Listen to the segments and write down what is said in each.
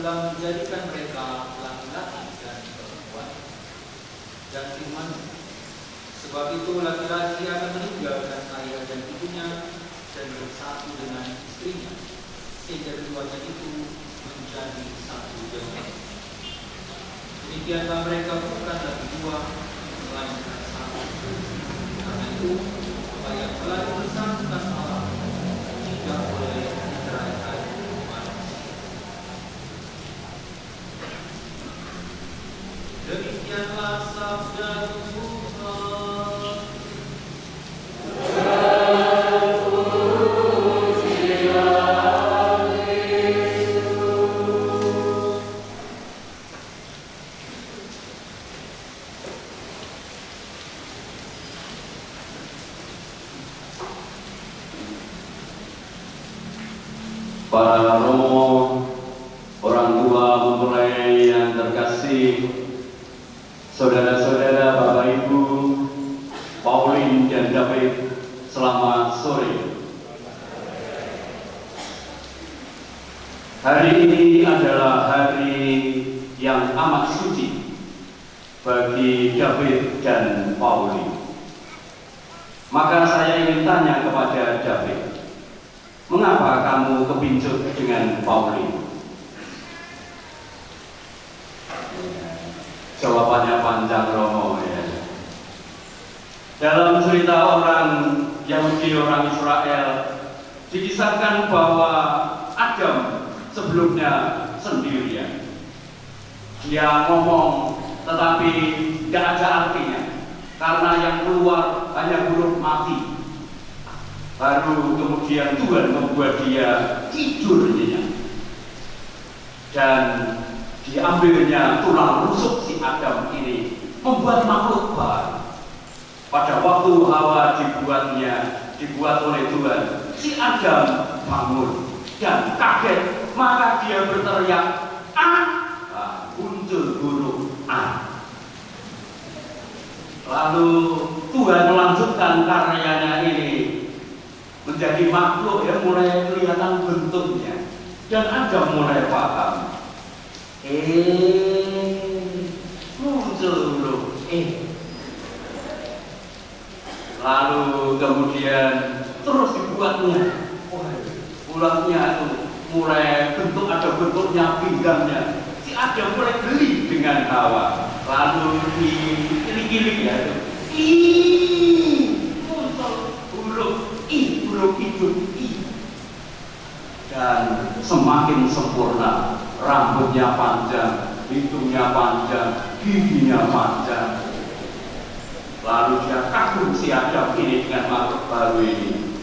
telah menjadikan mereka laki-laki dan perempuan. Dan firman, sebab itu laki-laki akan meninggalkan ayah dan ibunya dan bersatu dengan istrinya, sehingga keduanya itu menjadi satu jalan. Demikianlah mereka bukan lagi dua, melainkan satu. Karena itu, apa yang telah dipersatukan Allah tidak boleh diceraikan manusia. Demikianlah sabda Tuhan. Para romo, orang tua mempelai yang terkasih, saudara-saudara, Bapak Ibu, Pauline dan David, selamat sore. Hari ini adalah hari yang amat suci bagi David dan Pauline. Maka saya ingin tanya kepada David, mengapa kamu kepincut dengan Pauline? Jawabannya panjang Romo ya. Dalam cerita orang Yahudi, orang Israel, dikisahkan bahwa Adam sebelumnya sendirian. Dia ngomong tetapi tidak ada artinya, karena yang keluar hanya huruf mati. Baru kemudian Tuhan membuat dia tidur nyenyak. Dan diambilnya tulang rusuk si Adam ini, membuat makhluk baru. Pada waktu Hawa dibuat oleh Tuhan, si Adam bangun dan kaget, maka dia berteriak, muncul huruf A. Lalu Tuhan melanjutkan karyanya ini menjadi makhluk yang mulai kelihatan bentuknya, dan Adam mulai paham. Muncul huruf E. Lalu kemudian terus dibuatnya. Bulatnya itu mulai bentuk, ada bentuknya, pinggangnya. Si Adam mulai geli dengan Hawa. Lalu dikilik-kilik ya itu. Muncul huruf I, huruf hidup I. Dan semakin sempurna, rambutnya panjang, hidungnya panjang, giginya panjang. Lalu dia kagum si Adam ini dengan makhluk baru ini.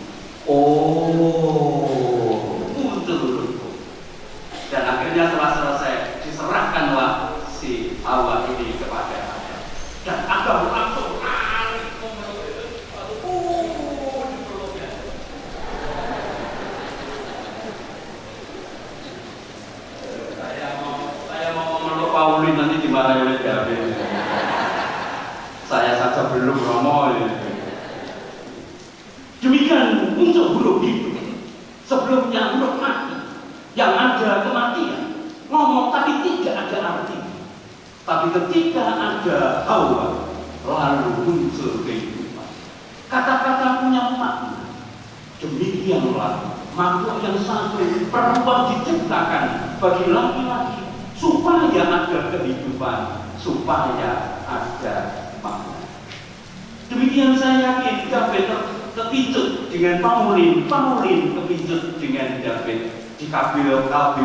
Muncul huruf. Dan akhirnya setelah selesai, diserahkanlah si Hawa ini kepada Adam. Dan Adam langsung Pauline nanti dimarahi oleh David. Saya saja belum Romo. Demikian muncul huruf hidup. Sebelumnya huruf mati, yang ada kematian, ngomong tapi tidak ada arti. Tapi ketika ada Hawa, lalu muncul kehidupan. Kata-kata punya makna. Demikianlah makhluk yang satu, perempuan diciptakan bagi laki-laki, supaya ada kehidupan, supaya ada makna. Demikian saya yakin David kepincut dengan Pauline, Pauline kepincut dengan David di KB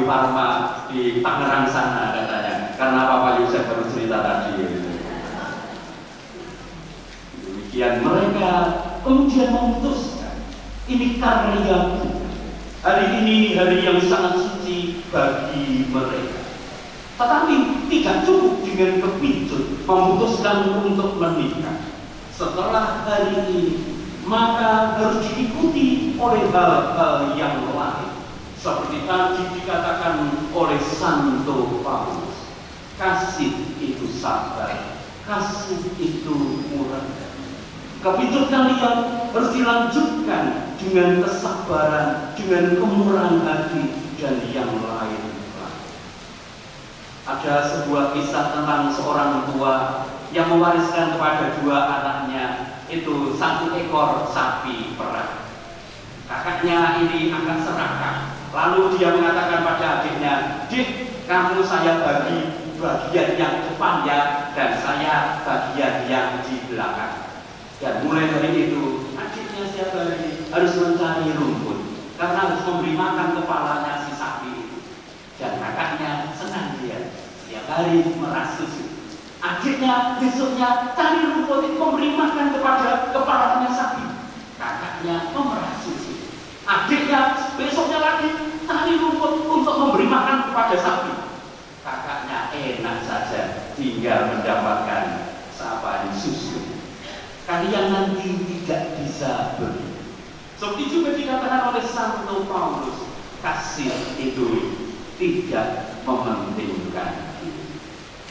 Parma di Tangerang sana katanya, karena Papa Yosef baru cerita tadi. Demikian mereka kemudian memutuskan, ini karyaku. Hari ini hari yang sangat suci bagi mereka. Tetapi tidak cukup dengan kepincut memutuskan untuk menikah. Setelah hari ini, maka harus diikuti oleh hal-hal yang lain. Seperti tadi dikatakan oleh Santo Paulus, kasih itu sabar, kasih itu murah. Kepincut kalian harus dilanjutkan dengan kesabaran, dengan kemurahan hati, dan yang lain. Ada sebuah kisah tentang seorang tua yang mewariskan kepada dua anaknya itu satu ekor sapi perah. Kakaknya ini agak serakah. Lalu dia mengatakan pada adiknya, "Dik, kamu saya bagi bagian yang depan ya, dan saya bagian yang di belakang." Dan mulai dari itu, adiknya setiap hari harus mencari rumput karena harus memberi makan kepalanya si sapi itu. Dan kakaknya senang dia setiap hari meras susu. Adiknya besoknya cari rumput memberi makan kepada kepalanya sapi. Kakaknya memerah susu. Adiknya besoknya lagi cari rumput untuk memberi makan kepada sapi. Kakaknya enak saja tinggal mendapatkan susu. Kalian nanti tidak bisa begitu. Seperti juga dikatakan oleh Santo Paulus, kasih itu tidak mementingkan diri.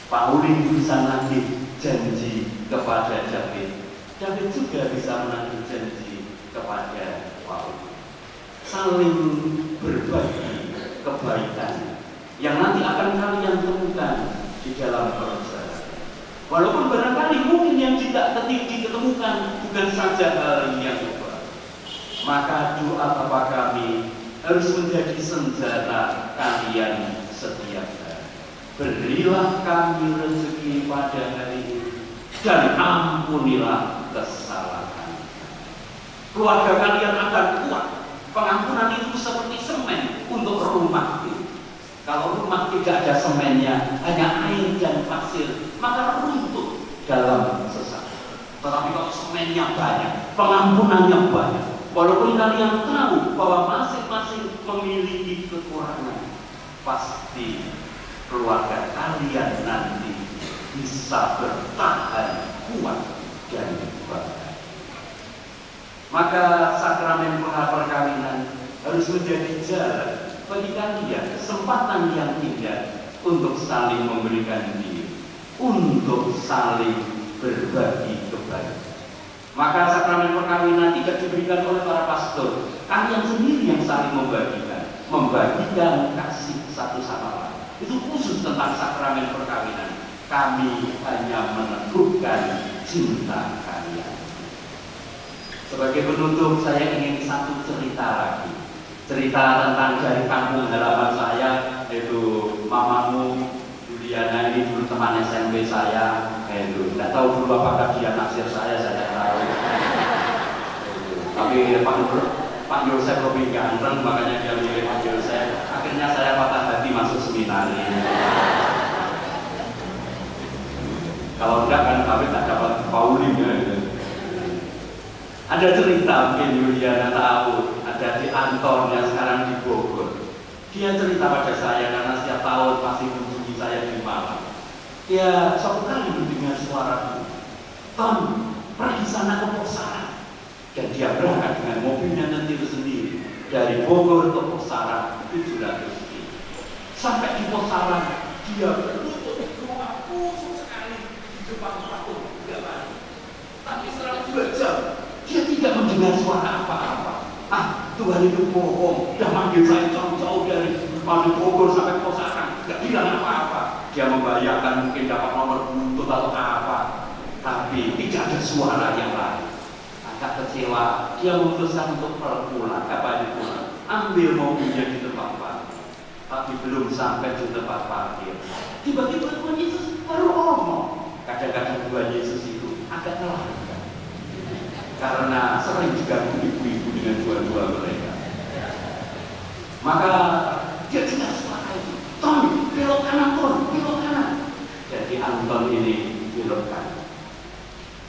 Paulus bisa nagih janji kepada David. David juga bisa menagih janji kepada Paulus. Saling berbagi kebaikan yang nanti akan kalian temukan di dalam perjalanan. Walaupun barangkali mungkin yang tidak ditemukan bukan saja hal yang baik, maka doa Bapa kami harus menjadi senjata kalian setiap hari. Berilah kami rezeki pada hari ini dan ampunilah kesalahan. Keluarga kalian akan kuat. Pengampunan itu seperti semen untuk rumah itu. Kalau rumah tidak ada semennya, hanya air dan pasir, maka runtuh dalam sesaat. Tetapi kalau semennya banyak, pengampunannya banyak, walaupun kalian tahu bahwa masing-masing memiliki kekurangan, pasti keluarga kalian nanti bisa bertahan kuat dan baik. Maka sakramen perkawinan harus menjadi jalan bagi kalian, kesempatan yang indah untuk saling memberikan diri, untuk saling berbagi kebaikan. Maka sakramen perkawinan tidak diberikan oleh para pastor, kalian sendiri yang saling membagikan kasih satu sama lain. Itu khusus tentang sakramen perkawinan. Kami hanya meneguhkan cinta kalian. Sebagai penutup, saya ingin satu cerita lagi. Cerita tentang dari kampung halaman saya, yaitu mamamu Juliana ini dulu teman SMP saya. Tidak tahu dulu apakah dia naksir saya tidak tahu. Tapi Pak Yosef lebih ganteng, makanya dia milih Pak Yosef. Akhirnya saya patah hati masuk seminari. Kalau enggak kan kami tak dapat Pauline. Ada cerita mungkin Juliana tahu, ada di Anton yang sekarang di Bogor. Dia cerita pada saya karena setiap tahun pasti mengunjungi saya di Malang. Dia suatu kali mendengar suara, "Tom, pergi sana ke Posaran." Dan dia berangkat dengan mobilnya sendiri dari Bogor ke Posaran 700 km. Sampai di Posaran, dia berlutut doa khusus sekali di depan patung Gawani. Tapi setelah 2 jam, dia tidak mendengar suara apa-apa. Tuhan itu bohong, dia manggil saya jauh-jauh dari Bogor sampai Posaran, tidak bilang apa-apa. Dia membayangkan mungkin dapat nomor butut atau apa, tapi tidak ada suara yang lain. Agak kecewa, dia memutuskan untuk pulang, kapan pulang, ambil mobilnya di tempat parkir. Tapi belum sampai di tempat parkir, tiba-tiba Tuhan Yesus baru ngomong. Kadang-kadang Tuhan Yesus itu agak nelayan, karena sering diganggu ibu-ibu dengan dua-dua mereka. Maka dia dengar suara itu, "Tom, belok kanan, Tom, belok kanan." Jadi Anton ini belok kanan.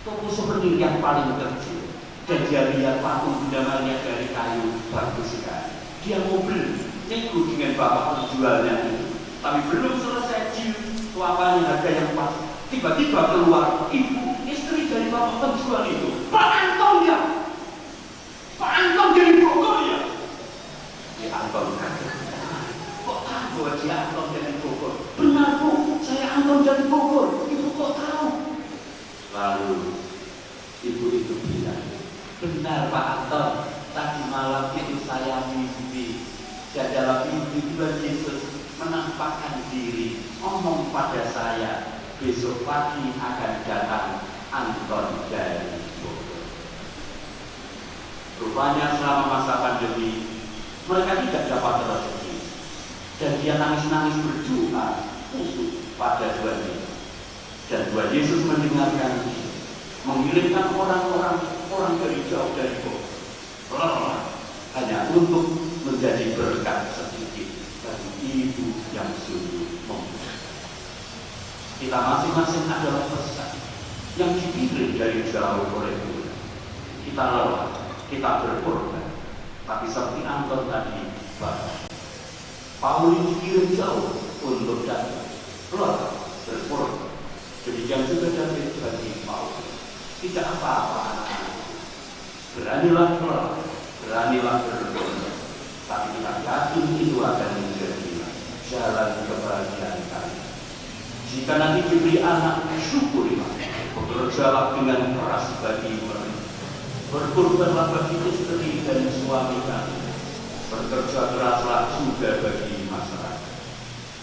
Toko souvenir yang paling kecil, dan dia lihat patung Bunda Maria dari kayu, bagus sekali. Dia mau beli, nego dengan bapak penjualnya itu. Tapi belum selesai deal, suapanya harga yang pas. Tiba-tiba keluar ibu, istri dari bapak penjual itu. "Pak Anton ya? Pak Anton dari Bogor ya?" Di Anton kaget. "Kok tahu bahwa dia Anton dari Bogor?" "Benar Bu, saya Anton dari Bogor. Ibu kok tahu?" Lalu ibu itu bilang, "Benar Pak Anton, tadi malam itu saya mimpi. Dan dalam mimpi Tuhan Yesus menang menampakkan diri, ngomong pada saya, besok pagi akan datang Anton dari Bogor. Rupanya selama masa pandemi mereka tidak dapat rezeki, dan dia nangis-nangis berdoa khusus pada Tuhan Yesus. Dan Tuhan Yesus mendengarkan dia, mengirimkan orang dari jauh dari Bogor, hanya untuk menjadi berkat sedikit bagi ibu yang sungguh membutuhkan. Kita masing-masing adalah pesan yang dikirim dari jauh oleh Tuhan. Kita lelah, kita berkorban, tapi seperti Anton tadi, Paulus dikirim jauh untuk datang, lelah, berkorban. Demikian juga David bagi Paulus. Tidak apa-apa anak-anak, beranilah lelah, beranilah berkorban, tapi kita yakin itu akan menjadi jalan kebahagiaan kalian. Jika nanti diberi anak, syukurilah, bekerjalah dengan keras bagi mereka, berkorbanlah bagi istri dan suami kalian, bekerja keraslah juga bagi masyarakat.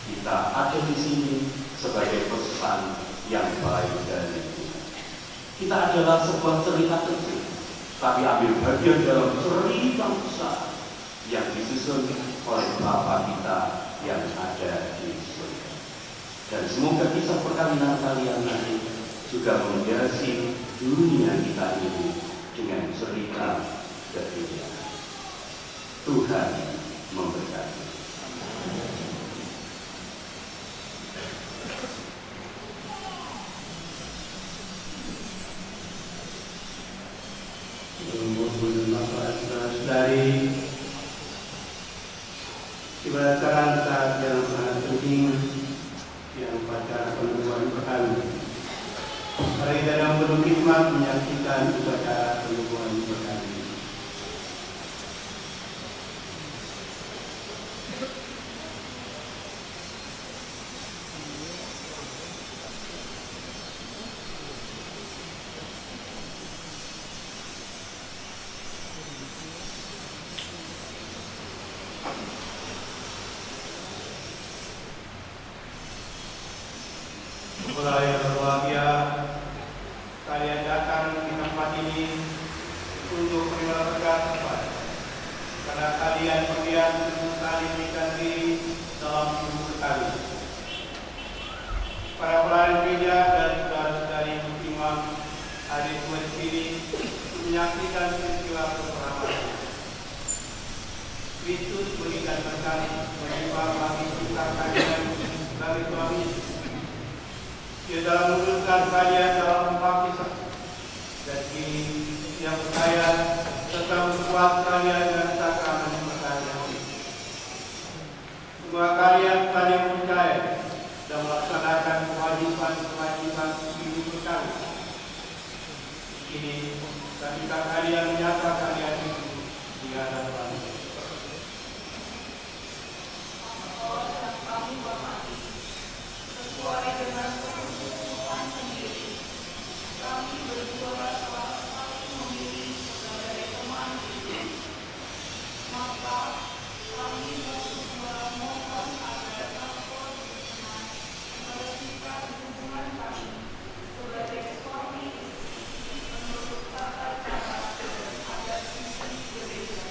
Kita ada di sini sebagai pesan yang baik dari Tuhan. Kita adalah sebuah cerita kecil, tapi ambil bagian dalam cerita besar yang disusun oleh Bapa kita yang ada di surga. Dan semoga kisah perkawinan kalian nanti juga menghiasi dunia kita ini dengan cerita kehidupan. Tuhan memberkati. Dari pembelajaran saat yang sangat penting yang upacara penubuhan perkawinan. Mari dalam penuh hikmat menyaksikan upacara penubuhan perkawinan. Mulai berbahagia kalian datang di tempat ini untuk menerima berkat Tuhan, karena kalian berniat untuk saling berikan diri dalam tubuh sekali. Para pelayan gereja dan saudara-saudari muslimah hadir di sini untuk menyaksikan peristiwa peperangan. Kristus berikan berkat menimpa bagi kita kalian sebagai suami. Dia dalam mewujudkan kalian dalam membaptis dan yang percaya serta membuat kalian dan sakramen perkawinan. Semua kalian saling percaya dan melaksanakan kewajiban hidup berkawin. Ini ketika kalian menyapa kalian itu di hadapan sesuai dengan kebutuhan sendiri. Kami berdua telah saling memilih sebagai teman hidup. Maka kami berdua mohon agar dapat berkenan meresmikan hubungan kami sebagai suami istri menurut tata cara dan adat istri gereja.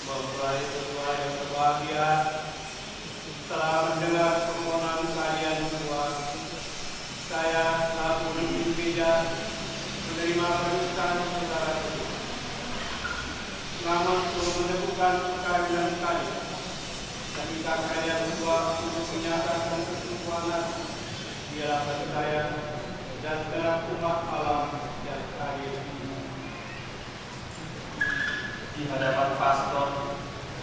Mempelai sesuai yang berbahagia, setelah mendengar permohonan kalian berdua, saya selaku pemimpin gereja menerima pernikahan saudara tersebut. Namun untuk meneguhkan perkawinan kalian, ketika kalian berdua untuk menyatakan kesimpulan, biarlah bagi saya dan segenap umat alam yang hadir di hadapan pastor,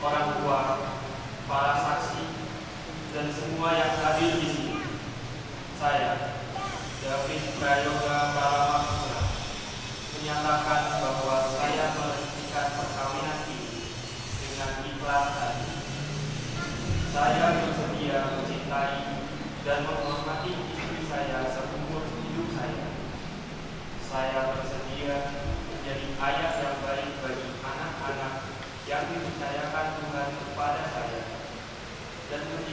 orang tua, para saksi, dan semua yang hadir di sini. Saya, David Prayoga Pramana, menyatakan bahwa saya meresmikan perkawinan ini dengan ikhlas hati. Saya bersedia mencintai dan menghormati istri saya seumur hidup saya. Saya bersedia menjadi ayah yang baik bagi anak-anak yang dipercayakan Tuhan kepada saya.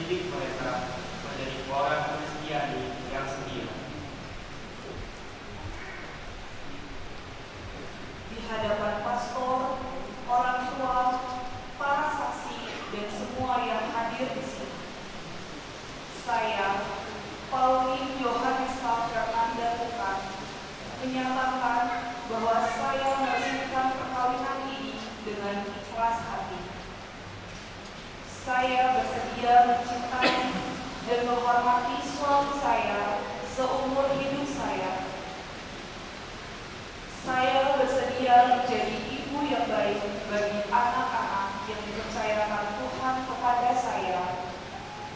mendidik mereka menjadi orang Kristiani yang setia. Di hadapan pastor, orang tua, para saksi, dan semua yang hadir di sini, saya, Pauline Yohanes Fernanda Tukan, menyatakan bahwa saya meresmikan perkawinan ini dengan ikhlas hati. Saya bersedia mencintai dan menghormati suami saya seumur hidup saya. Saya bersedia menjadi ibu yang baik bagi anak-anak yang dipercayakan Tuhan kepada saya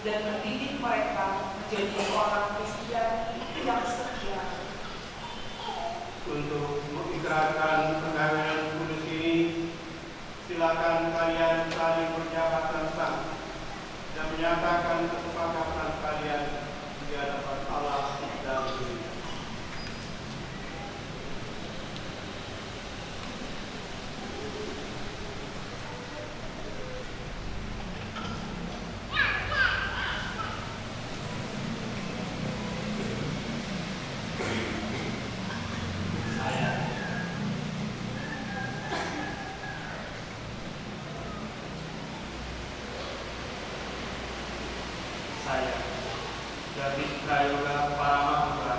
dan mendidik mereka menjadi orang Kristiani yang setia. Untuk mengikrarkan perkawinan kudus ini, silakan kalian saling berjabat tangan dan menyatakan kesepakatan kalian di hadapan Allah dan diri. Saya, David Prayoga Paramaputra,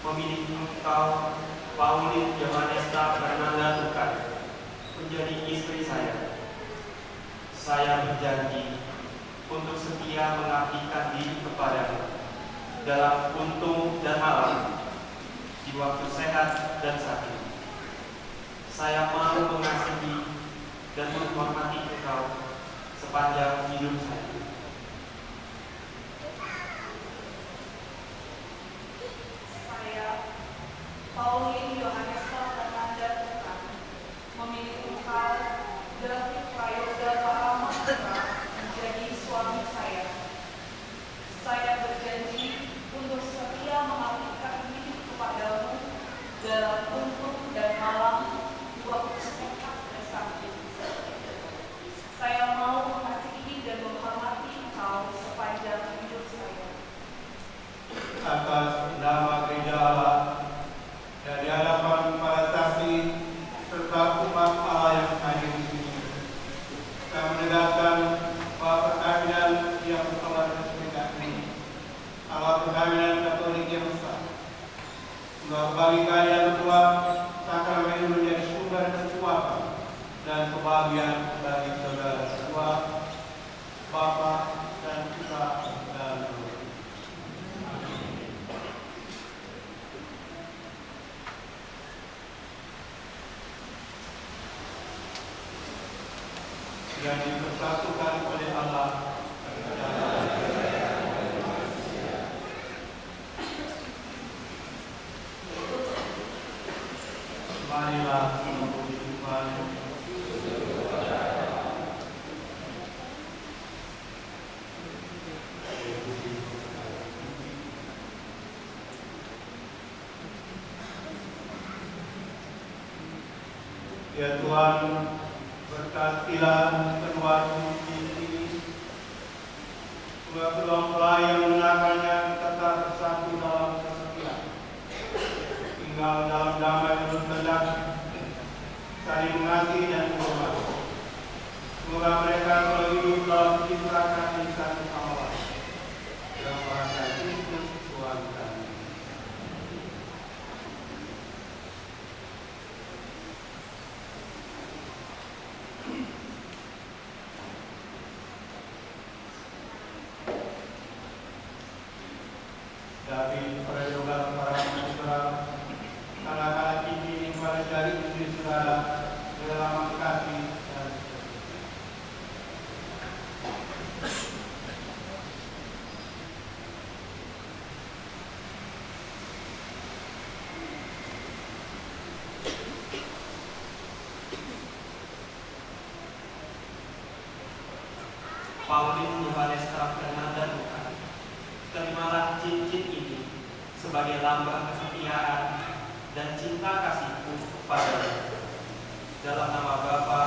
memilih engkau, Pauline Yohanesta Fernanda Tukan, menjadi istri saya. Saya berjanji untuk setia mengabdikan diri kepadamu dalam untung dan malam, di waktu sehat dan sakit. Saya mau mengasihi dan menghormati engkau sepanjang hidup saya. Pauline Yohanesta Fernanda Tukan, memilih engkau, David Prayoga Paramaputra, menjadi suami saya. Saya berjanji untuk setia mengabdikan diri kepadamu dalam untung dan malam, waktu sehat dan sakit. Saya mau mengasihi dan menghormati engkau sepanjang hidup saya. Atas nama Gereja Allah dan di hadapan para saksi serta umat Allah yang hadir di sini, saya menegaskan bahwa perkawinan yang telah diresmikan ini adalah perkawinan Katolik yang sah. Sebab bagi kalian berdua, sakramen ini menjadi sumber kekuatan dan kebahagiaan bagi saudara semua, Bapa dan Putra dan Roh. Yang dipersatukan oleh Allah. Marilah memuji Tuhan. Ya Tuhan, berkatilah kedua kunci ini, kedua mempelai yang mengenakannya tetap bersatu dalam kesetiaan, tinggal dalam damai menurut kehendak, saling mengasihi dan menghormati. Semoga mereka selalu hidup dalam citrakan yang satu sama lain. Dalam bahasa Kristus Tuhan kami. David Prayoga Paramaputra, anak-anak ini pada dari istri saudara dalam kasih dan Pauline Yohanesta Fernanda Tukan, terimalah cincin ini sebagai lambang kesetiaan dan cinta kasihku kepadamu. Dalam nama Bapa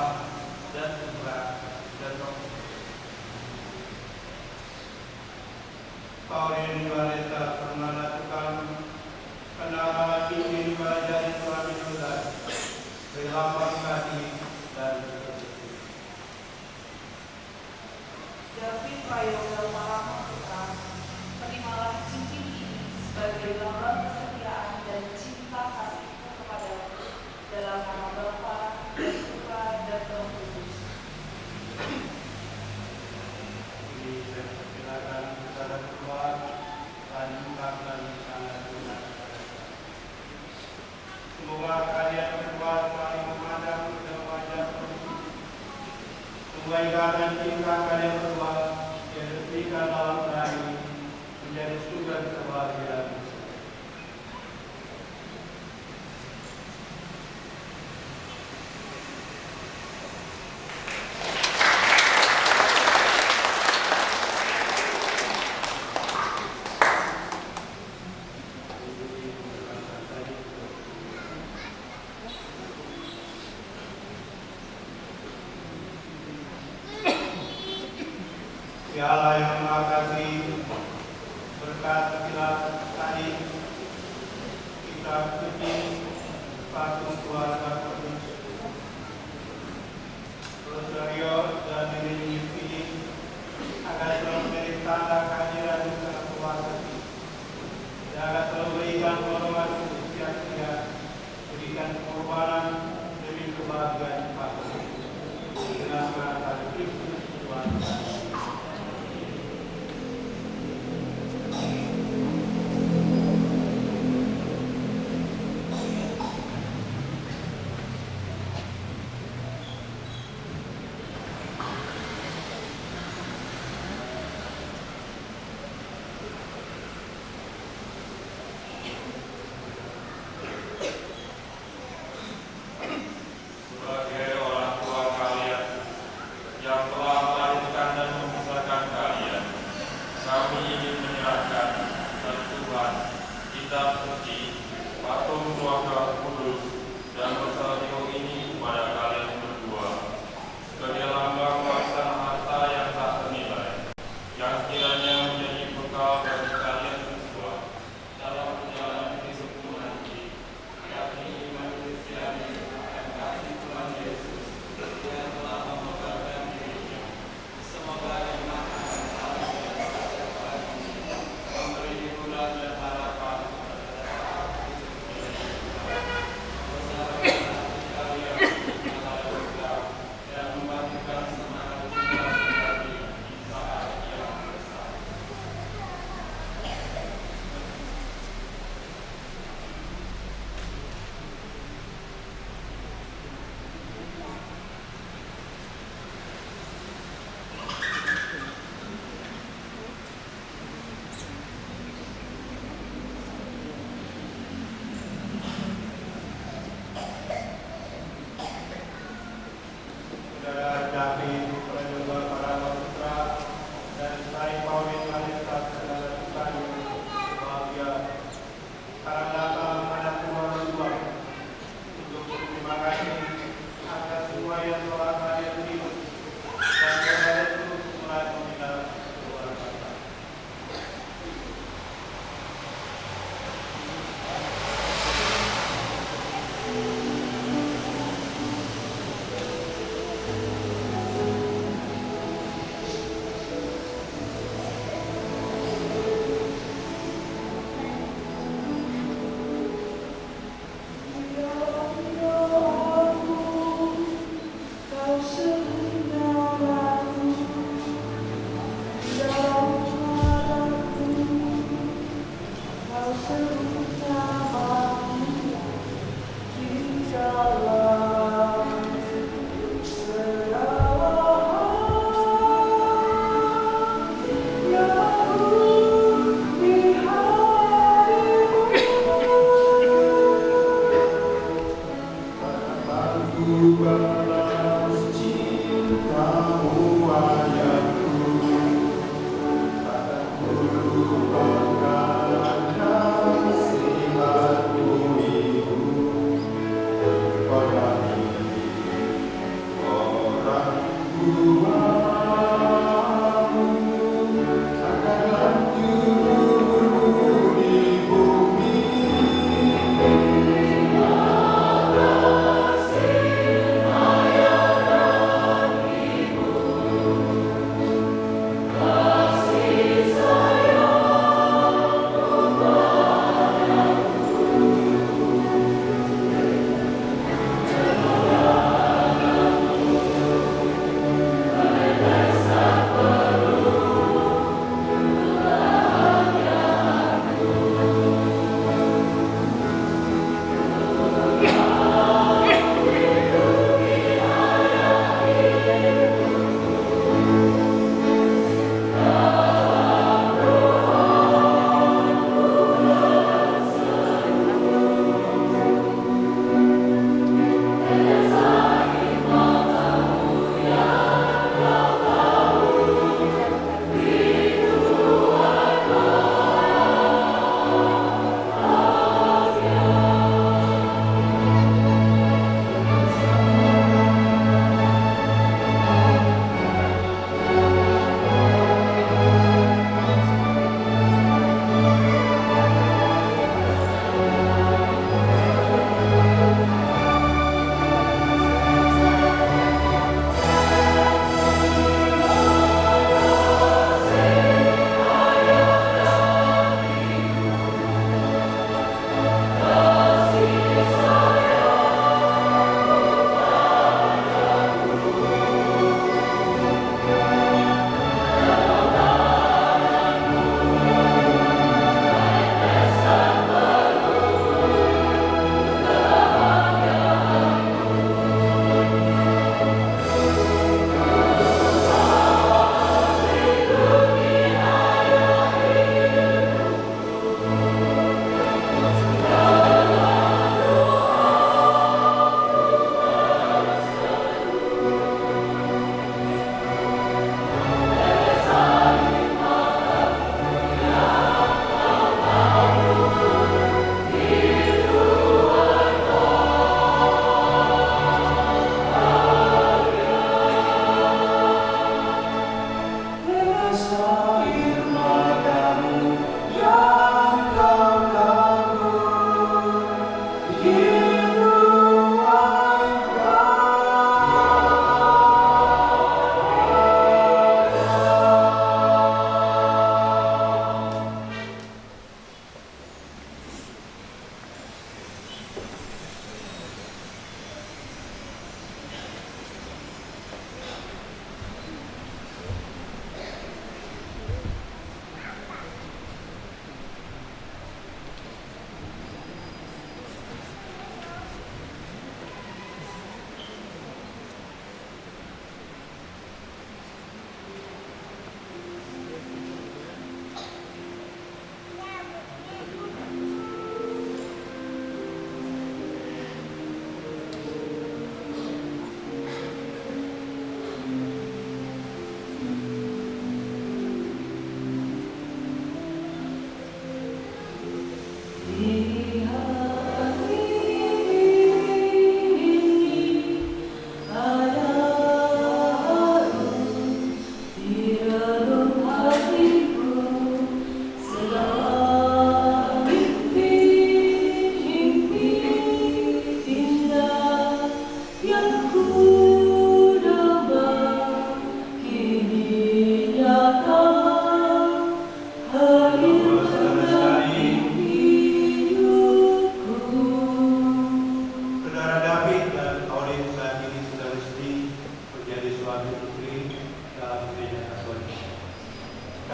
dan Putra dan Roh Kudus. Pauline Valeta Fernanda Tukang Kenal ini belajar Tuhan Yesus berlapang hati dan David Prayoga Marama Putra, terimalah cincin ini sebagai lambang kesetiaan dan cinta kasihku kepadamu dalam nama Bapa dan Putra dan Roh Kudus. Silakan saudara keluar dan ungkapkan sangat benar. Semoga kalian berdua saling memandang dan wajah Tuhan. Kebaikan dan cinta kalian berdua yang diberikan dalam hari menjadi sumber kebahagiaan. Ya Allah yang Maha Kasih, berkat kilat tadi kita puji patung keluarga kudus Rosario dan diri ini agar selalu menjadi tanda kehadiran dalam keluarga ini dan agar selalu berikan hormat sia-sia, berikan pengorbanan demi kebahagiaan patung dengan perasaan Kristus Tuhan.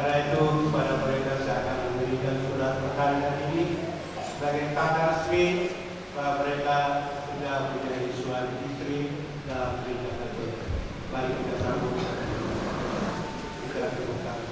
Karena itu kepada mereka saya akan memberikan surat perkawinan ini sebagai tanda resmi bahwa mereka sudah menjadi suami istri dalam pernikahan itu. Mari kita sambut. Kita tepuk tangan.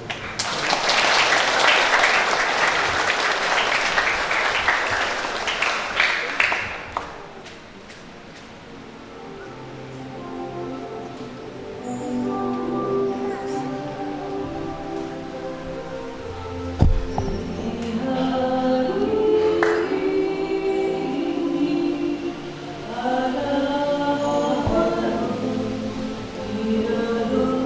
Hallelujah.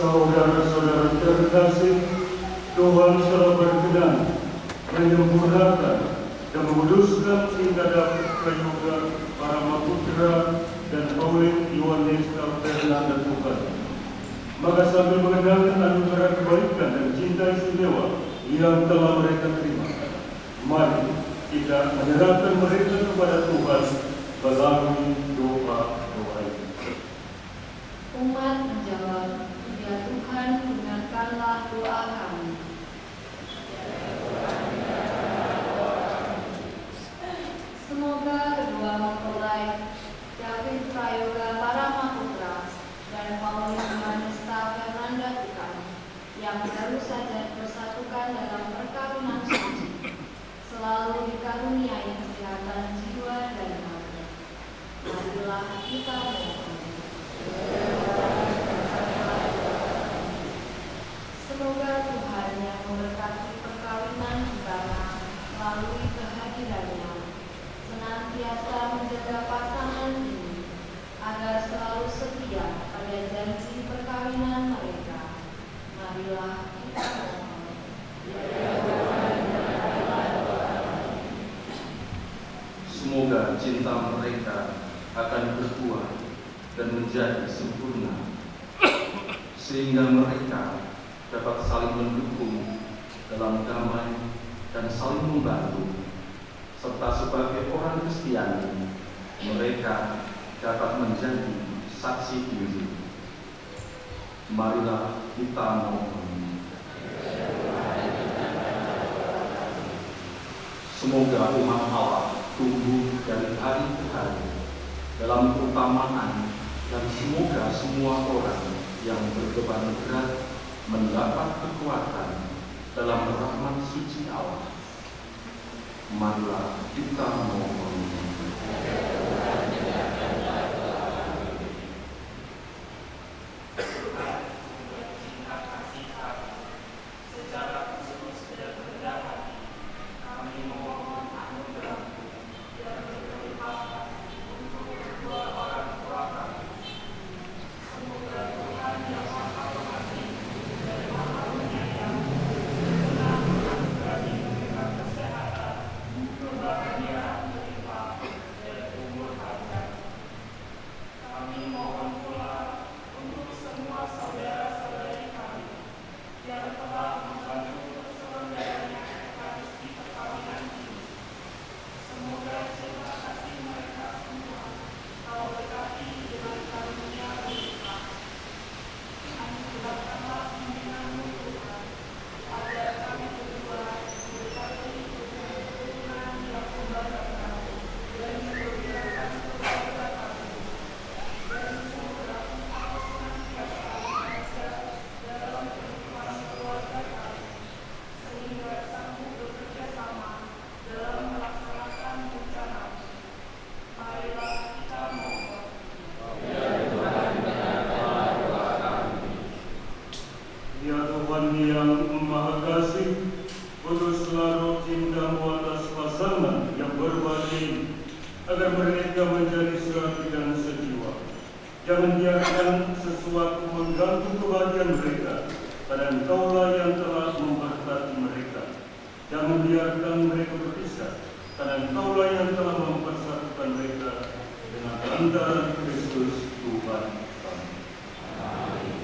Saudara-saudara terkasih, Tuhan telah berkenan menyempurnakan dan menguduskan ibadah prayoga para Maputra dan Pauline Yohanes Alberna dan Tuhan. Maka sambil mengenangkan anugerah kebaikan dan cinta istimewa yang telah mereka terima, mari kita menyerahkan mereka kepada Tuhan melalui doa-doa ini. Umat menjawab, "Ya Tuhan, dengarkanlah doa kami." Semoga kedua mempelai David Prayoga para Maputra dan Pauline Yohanes Fernanda Tukan yang baru saja bersatukan dalam perkawinan suci selalu dikaruniai kesehatan jiwa dan hati. Marilah kita mohon. Semoga Tuhan yang memberkati perkawinan kita melalui kehadirannya senantiasa menjaga pasangan ini agar selalu setia pada janji perkawinan mereka. Marilah kita mohon. Semoga cinta mereka akan berbuah dan menjadi sempurna, sehingga mereka dapat saling mendukung dalam damai dan saling membantu, serta sebagai orang Kristiani mereka dapat menjadi saksi Injil. Marilah kita mohon. Semoga umat Allah tumbuh dari hari ke hari dalam keutamaan, dan semoga semua orang yang berbeban berat mendapat kekuatan dalam rahmat suci Allah. Marilah kita mohon. Jangan biarkan sesuatu mengganggu kebahagiaan mereka, karena Engkaulah yang telah memberkati mereka. Jangan biarkan mereka berpisah, karena Engkaulah yang telah mempersatukan mereka dengan lantaran Kristus Tuhan kami. Amin.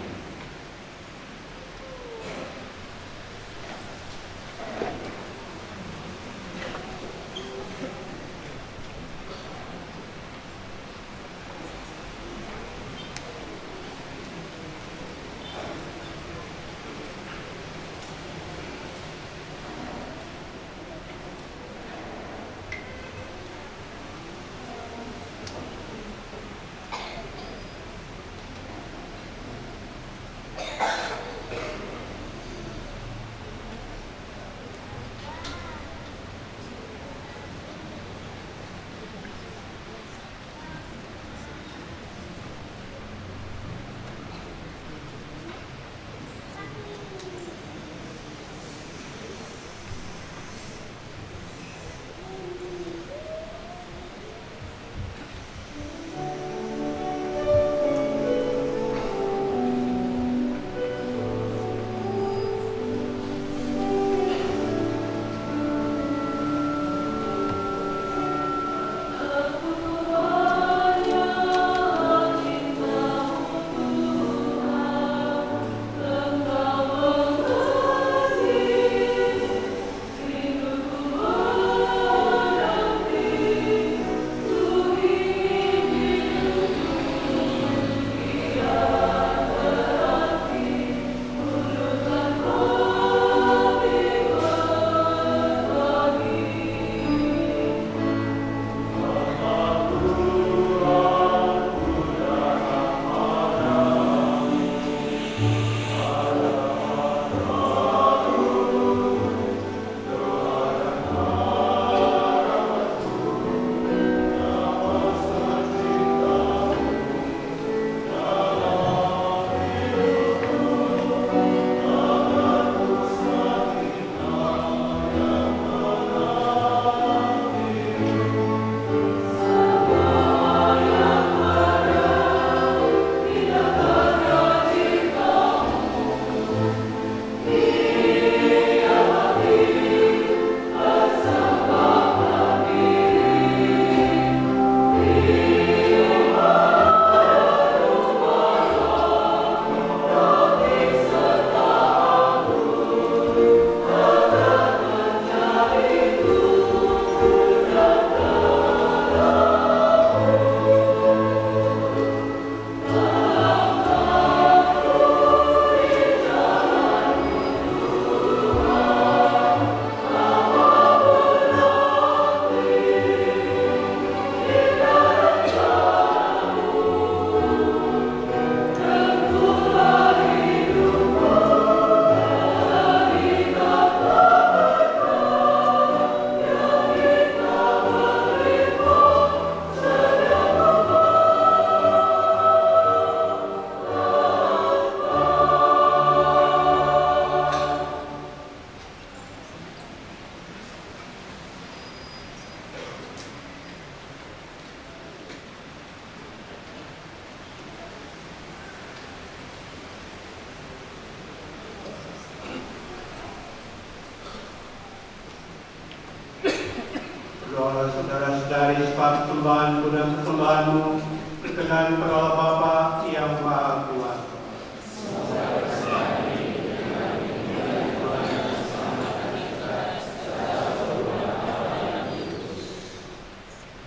saudara-saudari sepatu Tuhanku dan persembahanmu berkenan kepada Bapa yang Maha Kuasa.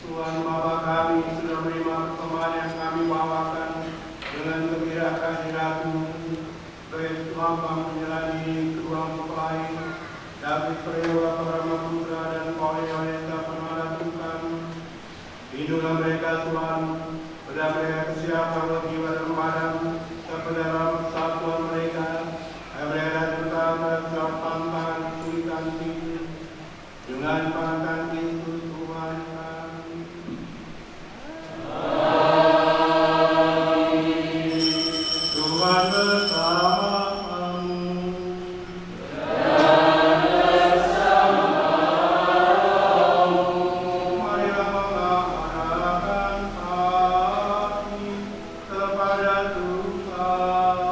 Tuhan Bapa kami sudah menerima persembahan yang kami bawakan dengan gembira kehadirat-Mu. Baik Tuhan menjalani kedua mempelai David Priwa Parama Putra dan Pauli Wanita Penalakukan. Lindungilah mereka Tuhan, beri mereka kesiapan jiwa dan badan, serta dalam persatuan mereka, agar mereka tetap dalam tantangan kesulitan hidup dengan pangkat Kristus Tuhan kami. Tuhan bersamamu. Marilah mengarahkan hati kepada Tuhan.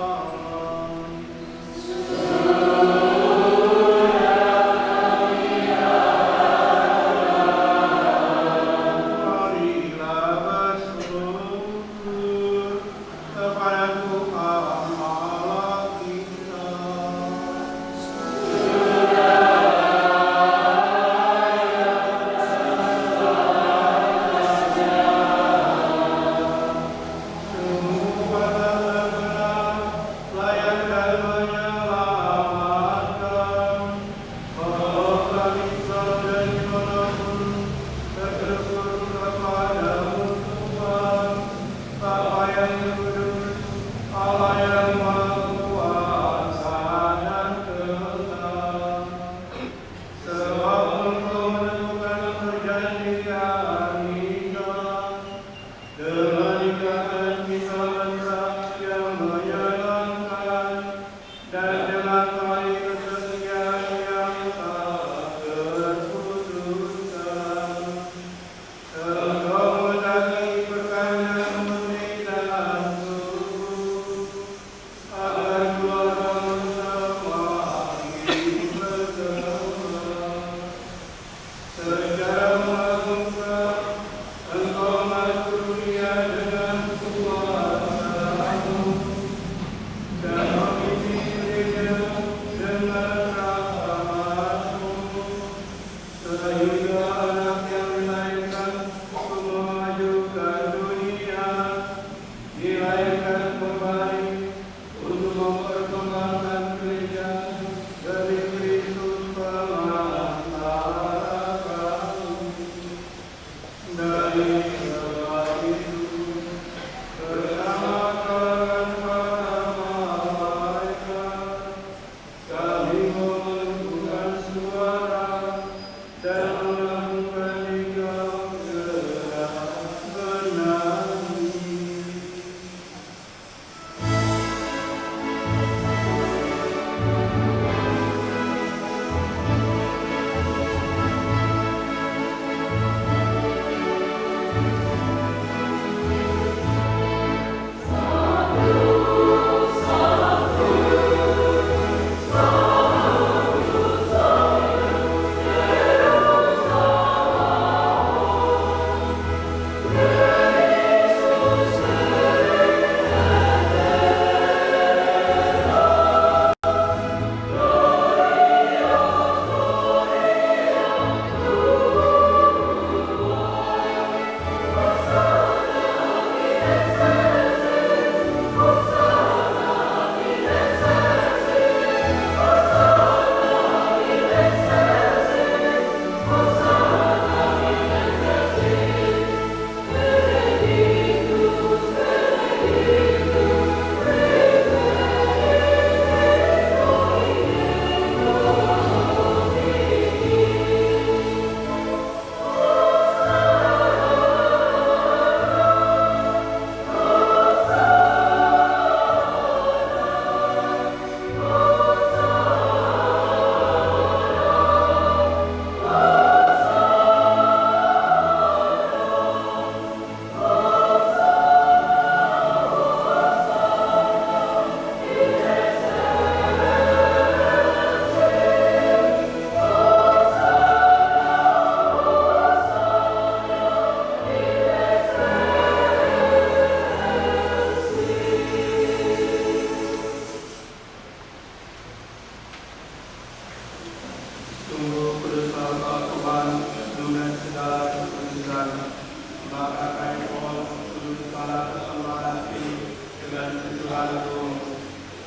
terimalah persembahan ini dengan tujuan roh,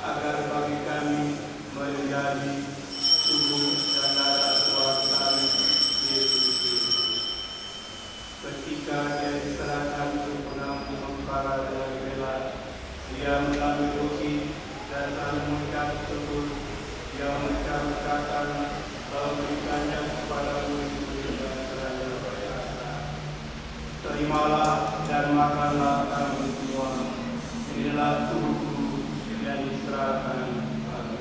agar bagi kami menjadi tubuh dan darah Tuhan kami Yesus Kristus. Ketika Dia diserahkan untuk pengampunan para dengan rela, Dia mengambil roti dan lalu mengucap syukur. Dia mengucapkan lalu memberikannya kepada murid-murid dan seraya berkata, terimalah dan makanlah kamu semua. Inilah tubuhku yang diserahkan kamu.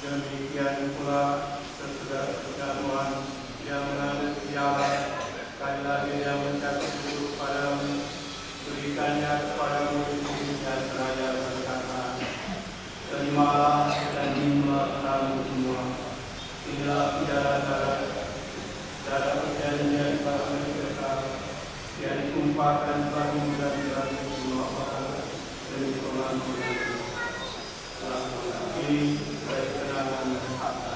Demikian pula sesudah perjamuan Dia mengambil piala, sekali lagi Dia mengucap syukur padamu, berikannya kepada murid-murid dan seraya berkata, terimalah dan minumlah kamu semua. Inilah darah perjanjian para mereka yang ditumpahkan bagimu dan bagi semua orang demi pengampunan dosa. Ini sebagai kenangan akan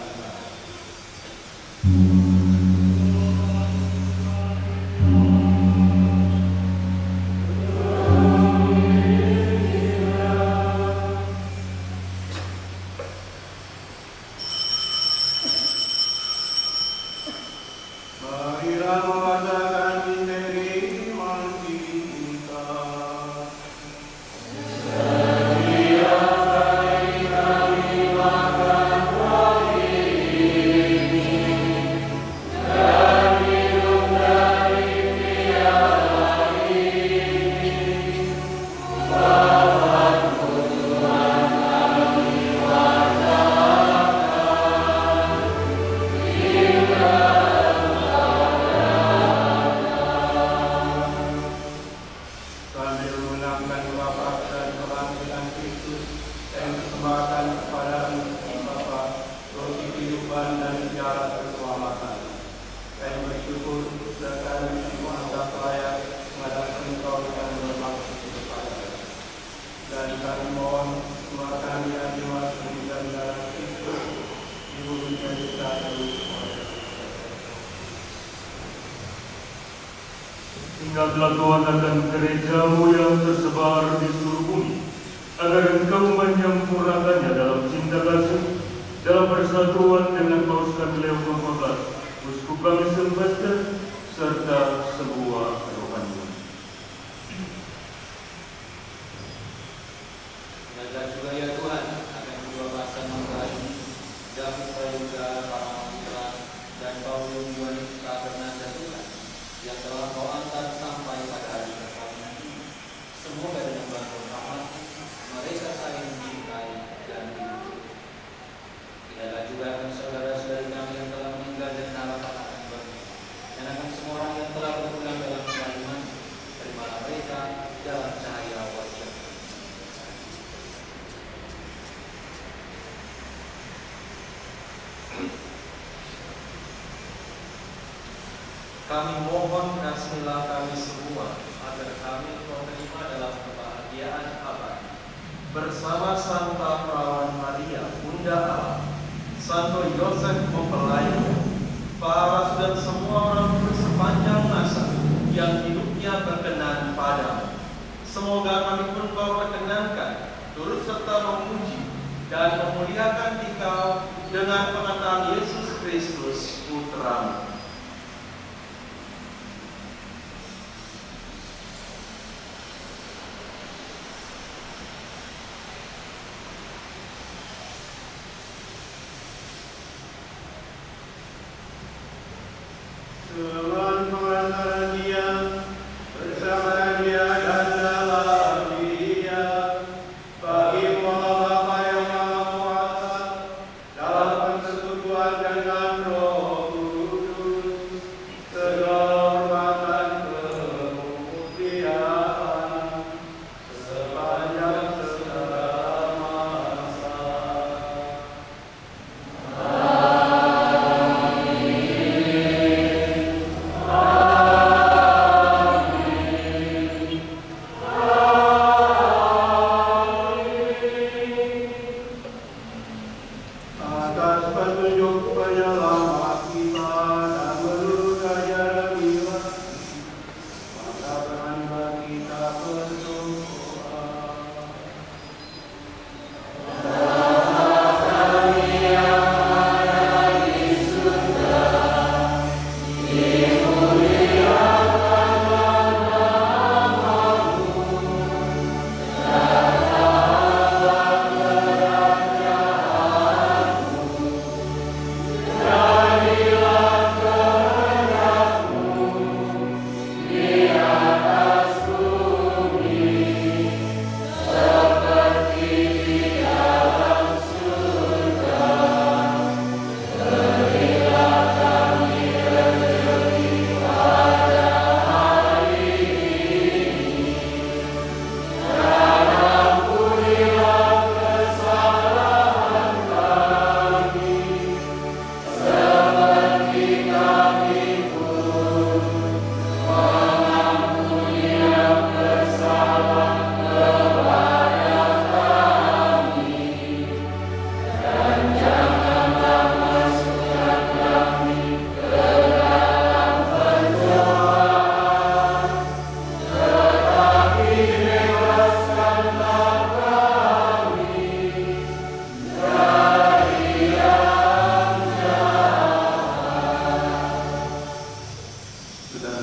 marilah merasakan misteri iman kita. Sambil menangkan wafat dan kebangkitan Kristus yang dipersembahkan kepadamu Bapa, roti kehidupan dan piala keselamatan. Kami bersyukur dan kami merasa layak menghadap Engkau dan bermaksud kepada. Dan kami mohon semua kami yang dimasuki dan darah Kristus dibunuhnya kita terus. Ingatlah Tuhan akan gerejamu yang tersebar di seluruh bumi, agar Engkau menyempurnakannya dalam cinta kasih, dalam persatuan dengan Paus Leo XIV, Uskup kami Sylvester, serta sebuah kerohanian. Jaga juga ya Tuhan akan kedua bangsa bangsa ini, David Prayoga, para mitra dan Paulius Yohanes Bernanda Tuhan yang telah Kau antar sampai pada hari kami nanti. Semoga dengan bantuan rahmat mereka saling mencintai dan dihidupi. Tidaklah juga akan saudara-saudari kami yang telah meninggal dan harapan akan bagi, dan akan semua orang yang telah berpulang dalam keimanan, terimalah mereka dalam cahaya wajah. Kami mohon kasihlah kami semua agar kami Kau terima dalam kebahagiaan abadi bersama Santa Perawan Maria Bunda Allah, Santo Yosef mempelainya, para dan semua orang sepanjang masa yang hidupnya berkenan padamu. Semoga kami pun Kau perkenankan turut serta memuji dan memuliakan Dikau dengan pengetahuan Yesus Kristus Putra-Mu. Tuhan mengantar Dia, bersama Dia dan dalam Dia, bagi Allah Bapa yang Maha Kuasa, dalam persekutuan dengan Roh Kudus,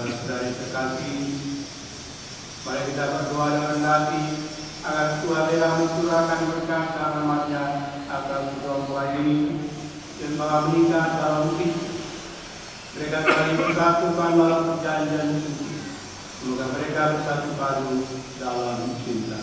saudara terkasih, mari kita berdoa dengan hati agar Tuhan Allah mencurahkan berkat dan rahmat-Nya agar kedua ini dan menikah dalam hidup. Mereka saling bersatukan dalam perjanjian suci. Semoga mereka bersatu padu dalam cinta.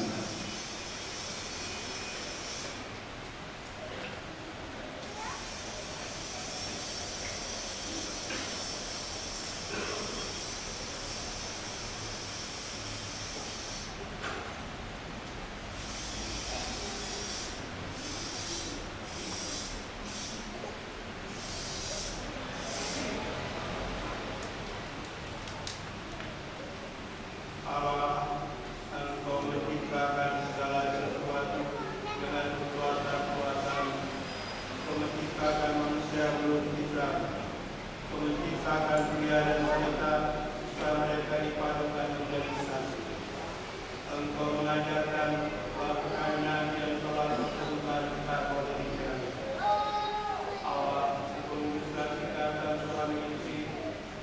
Allah, Engkau menciptakan segala sesuatu dengan kekuatan-kuatan. Engkau menciptakan manusia belum kita. Engkau menciptakan pria dan wanita supaya mereka dipadukan menjadi satu. Engkau mengajarkan bahwa perkawinan yang telah berkeluar tak boleh dicerai. Allah, Engkau mengutuskan ikatan suami istri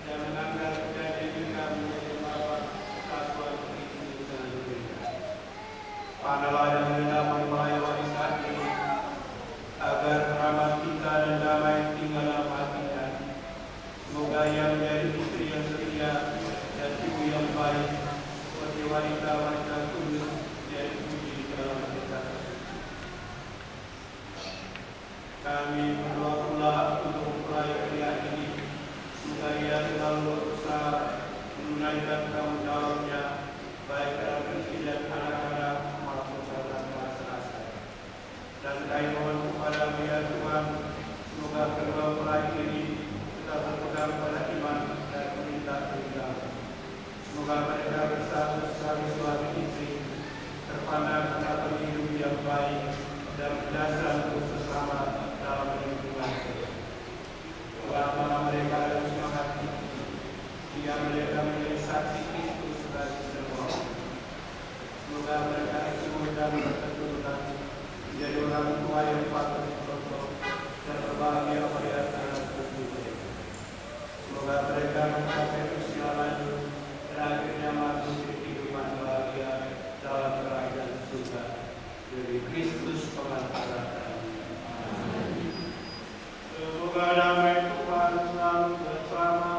dan mengangkat perjanjian mereka menjadi bapak satuan itu dan mereka. Padalah yang mendamai melayani saat ini, agar rahmat kita dan damai tinggal dalam hatinya. Semoga ia menjadi istri yang setia dan ibu yang baik, seperti wanita-wanita kudus yang dipuji dalam Alkitab. Kami berdoa pula untuk mempelai pria ini, semoga ia selalu berusaha menunaikan tanggung jawabnya, baik dalam istri dan anak-anak maupun dalam masa-masa. Dan kami mohon kepada ya Tuhan, semoga kedua mempelai ini tetap berpegang pada iman dan perintah-perintah. Semoga mereka bersatu sebagai suami istri, terpandang akan hidup yang baik dan berdasar untuk sesama dalam lingkungan. Selama mereka harus menghati, jika mereka menjadi saksi Kristus sebagai semua. Semoga mereka semua dan berketurunan menjadi orang tua yang patut dicontoh dan berbahagia pada anak cucu mereka. Semoga mereka mencapai usia lanjut dan akhirnya masuk di kehidupan bahagia dalam kerajaan surga dari Kristus pengantara kami. Semoga damai Tuhan selalu bersama.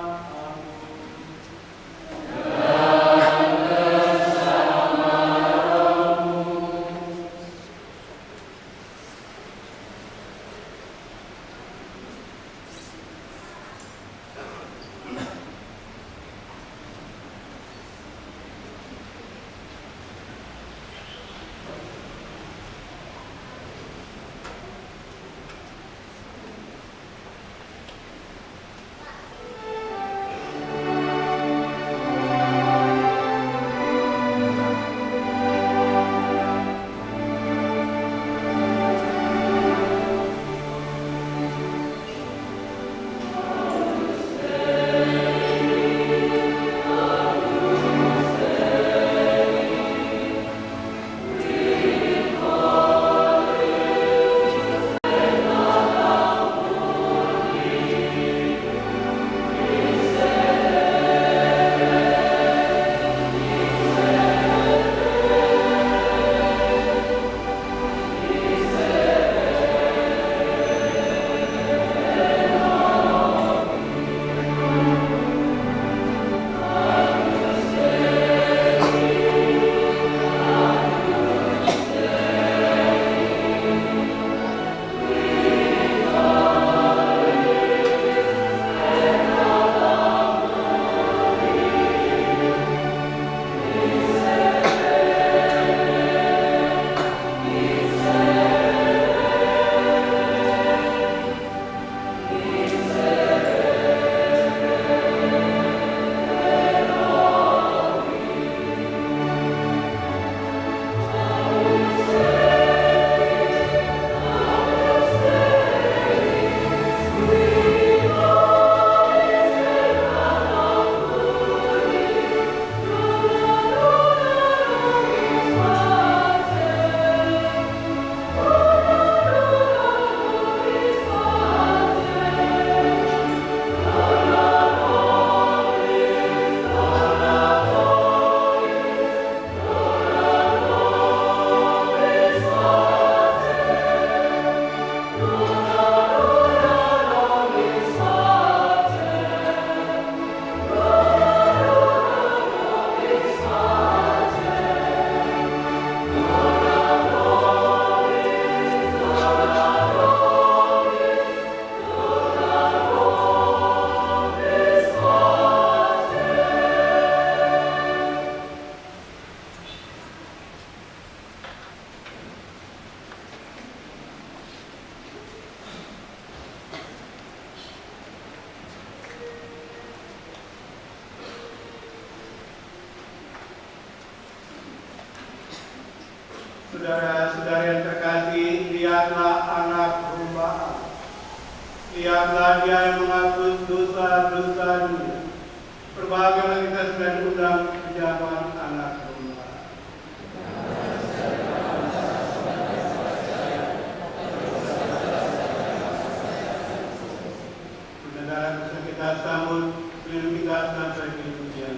Saudara-saudara yang terkasih, lihatlah anak domba. Lihatlah dia yang menghapus dosa-dosa dunia. Berbahagialah kita sedang undang kejaman anak domba. Saudara bisa kita sambut, sebelum kita sampai ke pujian.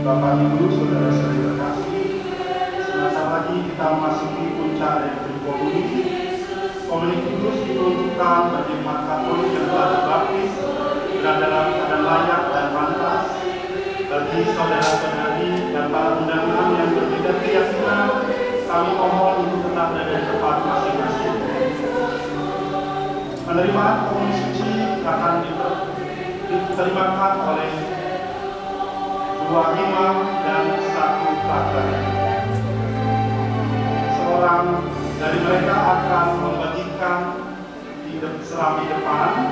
Bapak Ibu, saudara-saudara terkasih, sebentar lagi kita memasuki puncak dari berkomuni. Komuniti kudus diperuntukkan bagi umat Katolik yang telah dibaptis berada dalam keadaan layak dan pantas. Bagi saudara-saudari dan para undangan yang berbeda keyakinan, kami mohon untuk tetap berada di tempat masing-masing. Penerimaan komuni suci akan diterimakan oleh 2 imam dan 1 pelajar. Seorang dari mereka akan membagikan di serapi depan,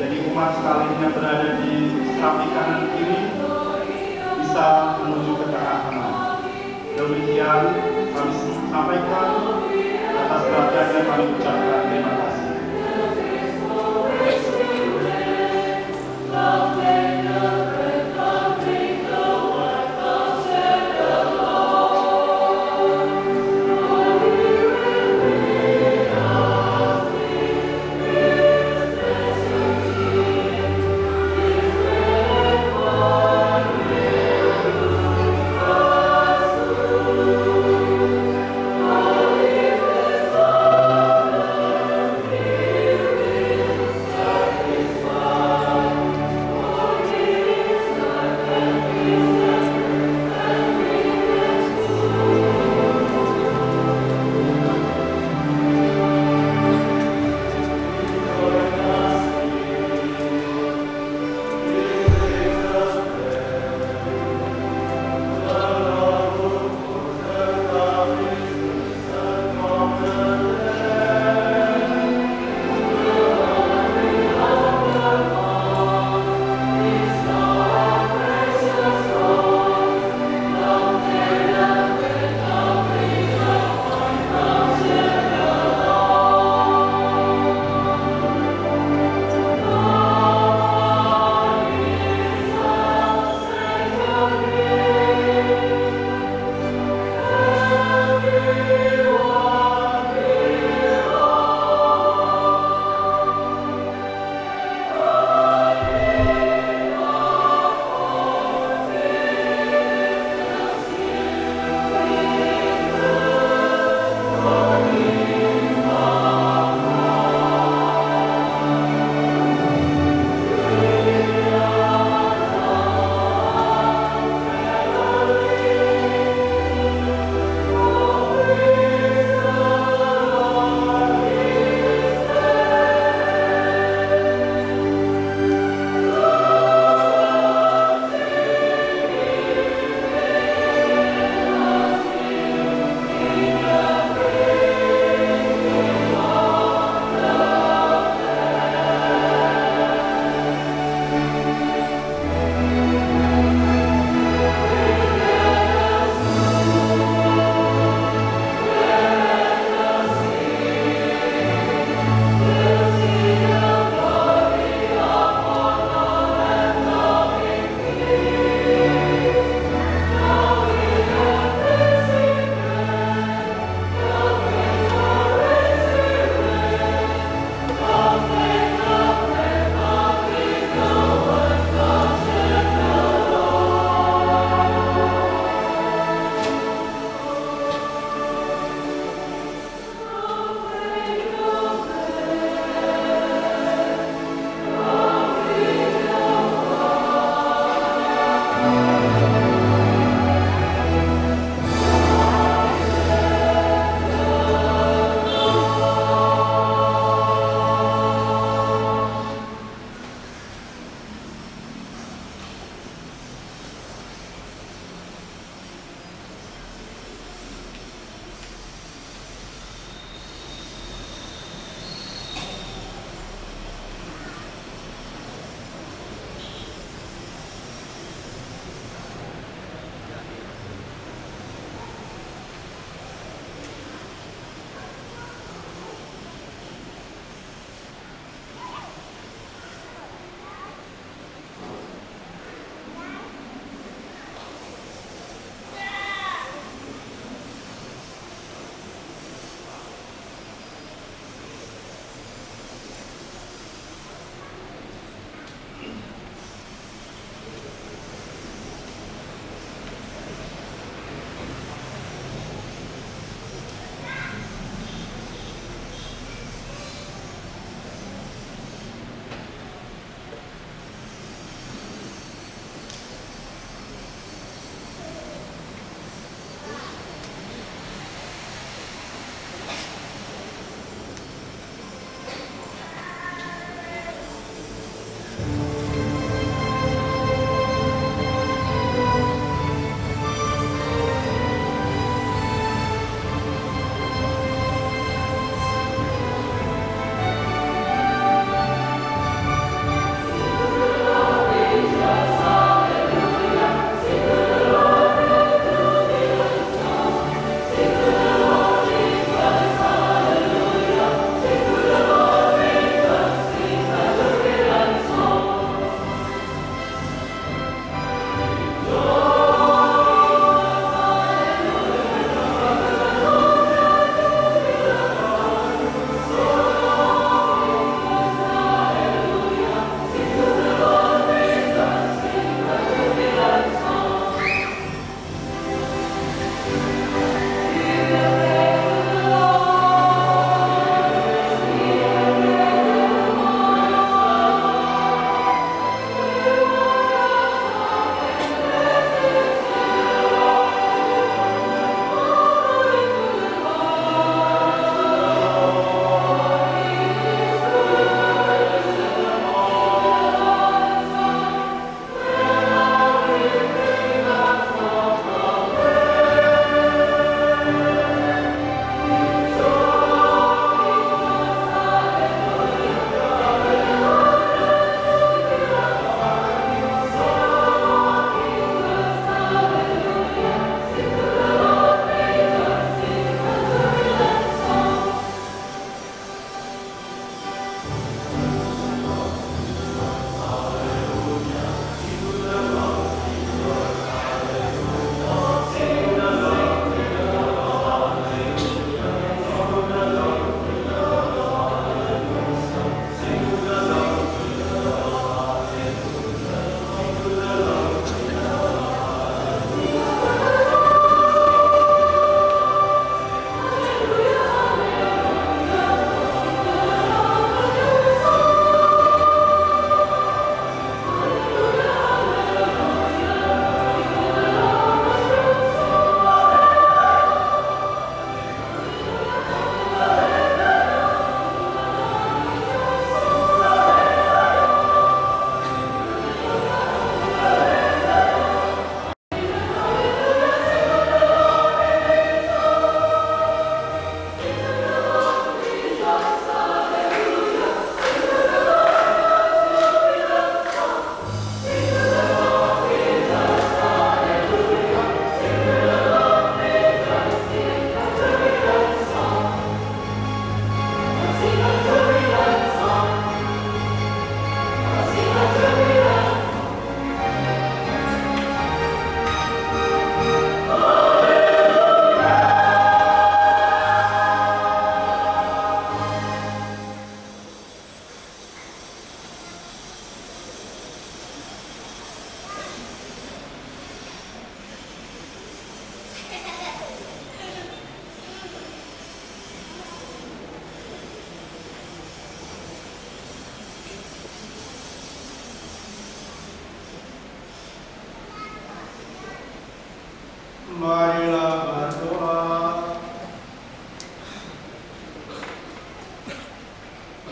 jadi umat sekalian yang berada di serapi kanan kiri bisa menuju ke tengah-tengah. Demikian kami sampaikan, atas perhatiannya kami ucapkan terima kasih.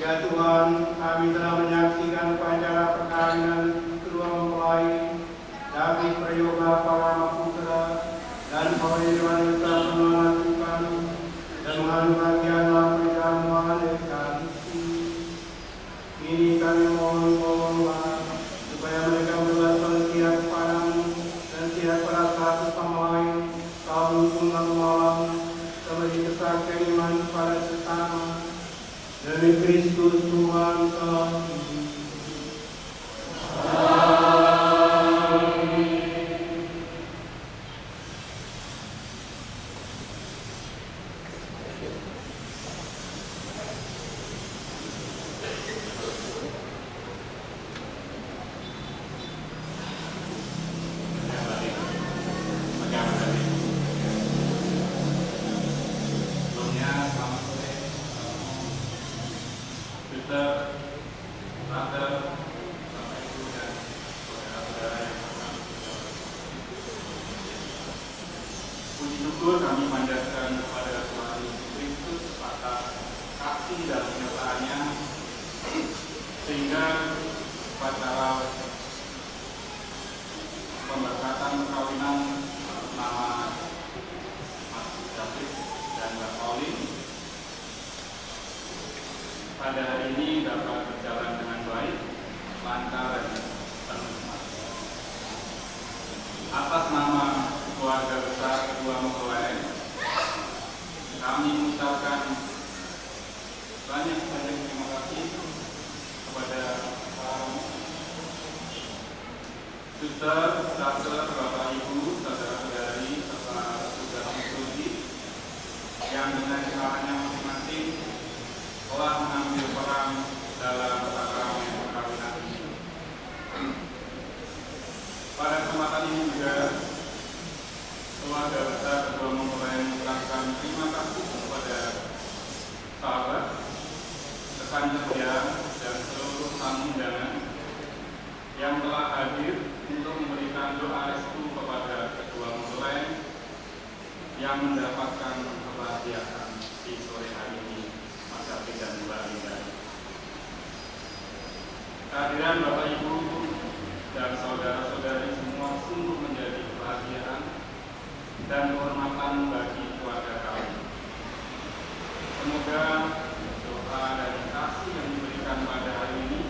Ya Tuhan, kami telah menyaksikan upacara perkawinan kedua mempelai David Prayoga Paramaputra dan Paulin Wanita Penolongan Tuhan dan menganugerahkanlah perjamuan Ekaristi. Ini kami mohon supaya mereka berdua setia kepadamu dan setia pada satu sama lain tahun tunggal malam sebagai kesaksian iman kepada sesama. Demi Kristus Tuhan kami. Puji syukur kami panjatkan kepada Tuhan Yesus Kristus atas kasih dan penyertaannya sehingga upacara pemberkatan perkawinan nama Mas David dan Mbak Paulin pada hari ini dapat berjalan dengan baik, lancar dan penuh semangat. Atas nama keluarga besar kedua mempelai, kami mengucapkan banyak terima kasih kepada suster, bapak ibu, saudara-saudari, serta saudara muslim yang dengan caranya masing-masing telah mengambil peran dalam sakramen perkawinan ini. Pada kesempatan ini juga keluarga besar kedua mempelai mengucapkan terima kasih kepada sahabat, rekan kerja, dan seluruh tamu undangan yang telah hadir untuk memberikan doa restu kepada kedua mempelai yang mendapatkan kebahagiaan di sore hari ini, Mas David dan Mbak Linda. Kehadiran Bapak Ibu dan saudara-saudari semua sungguh menjadi kebahagiaan dan kehormatan bagi keluarga kami. Semoga doa dan kasih yang diberikan pada hari ini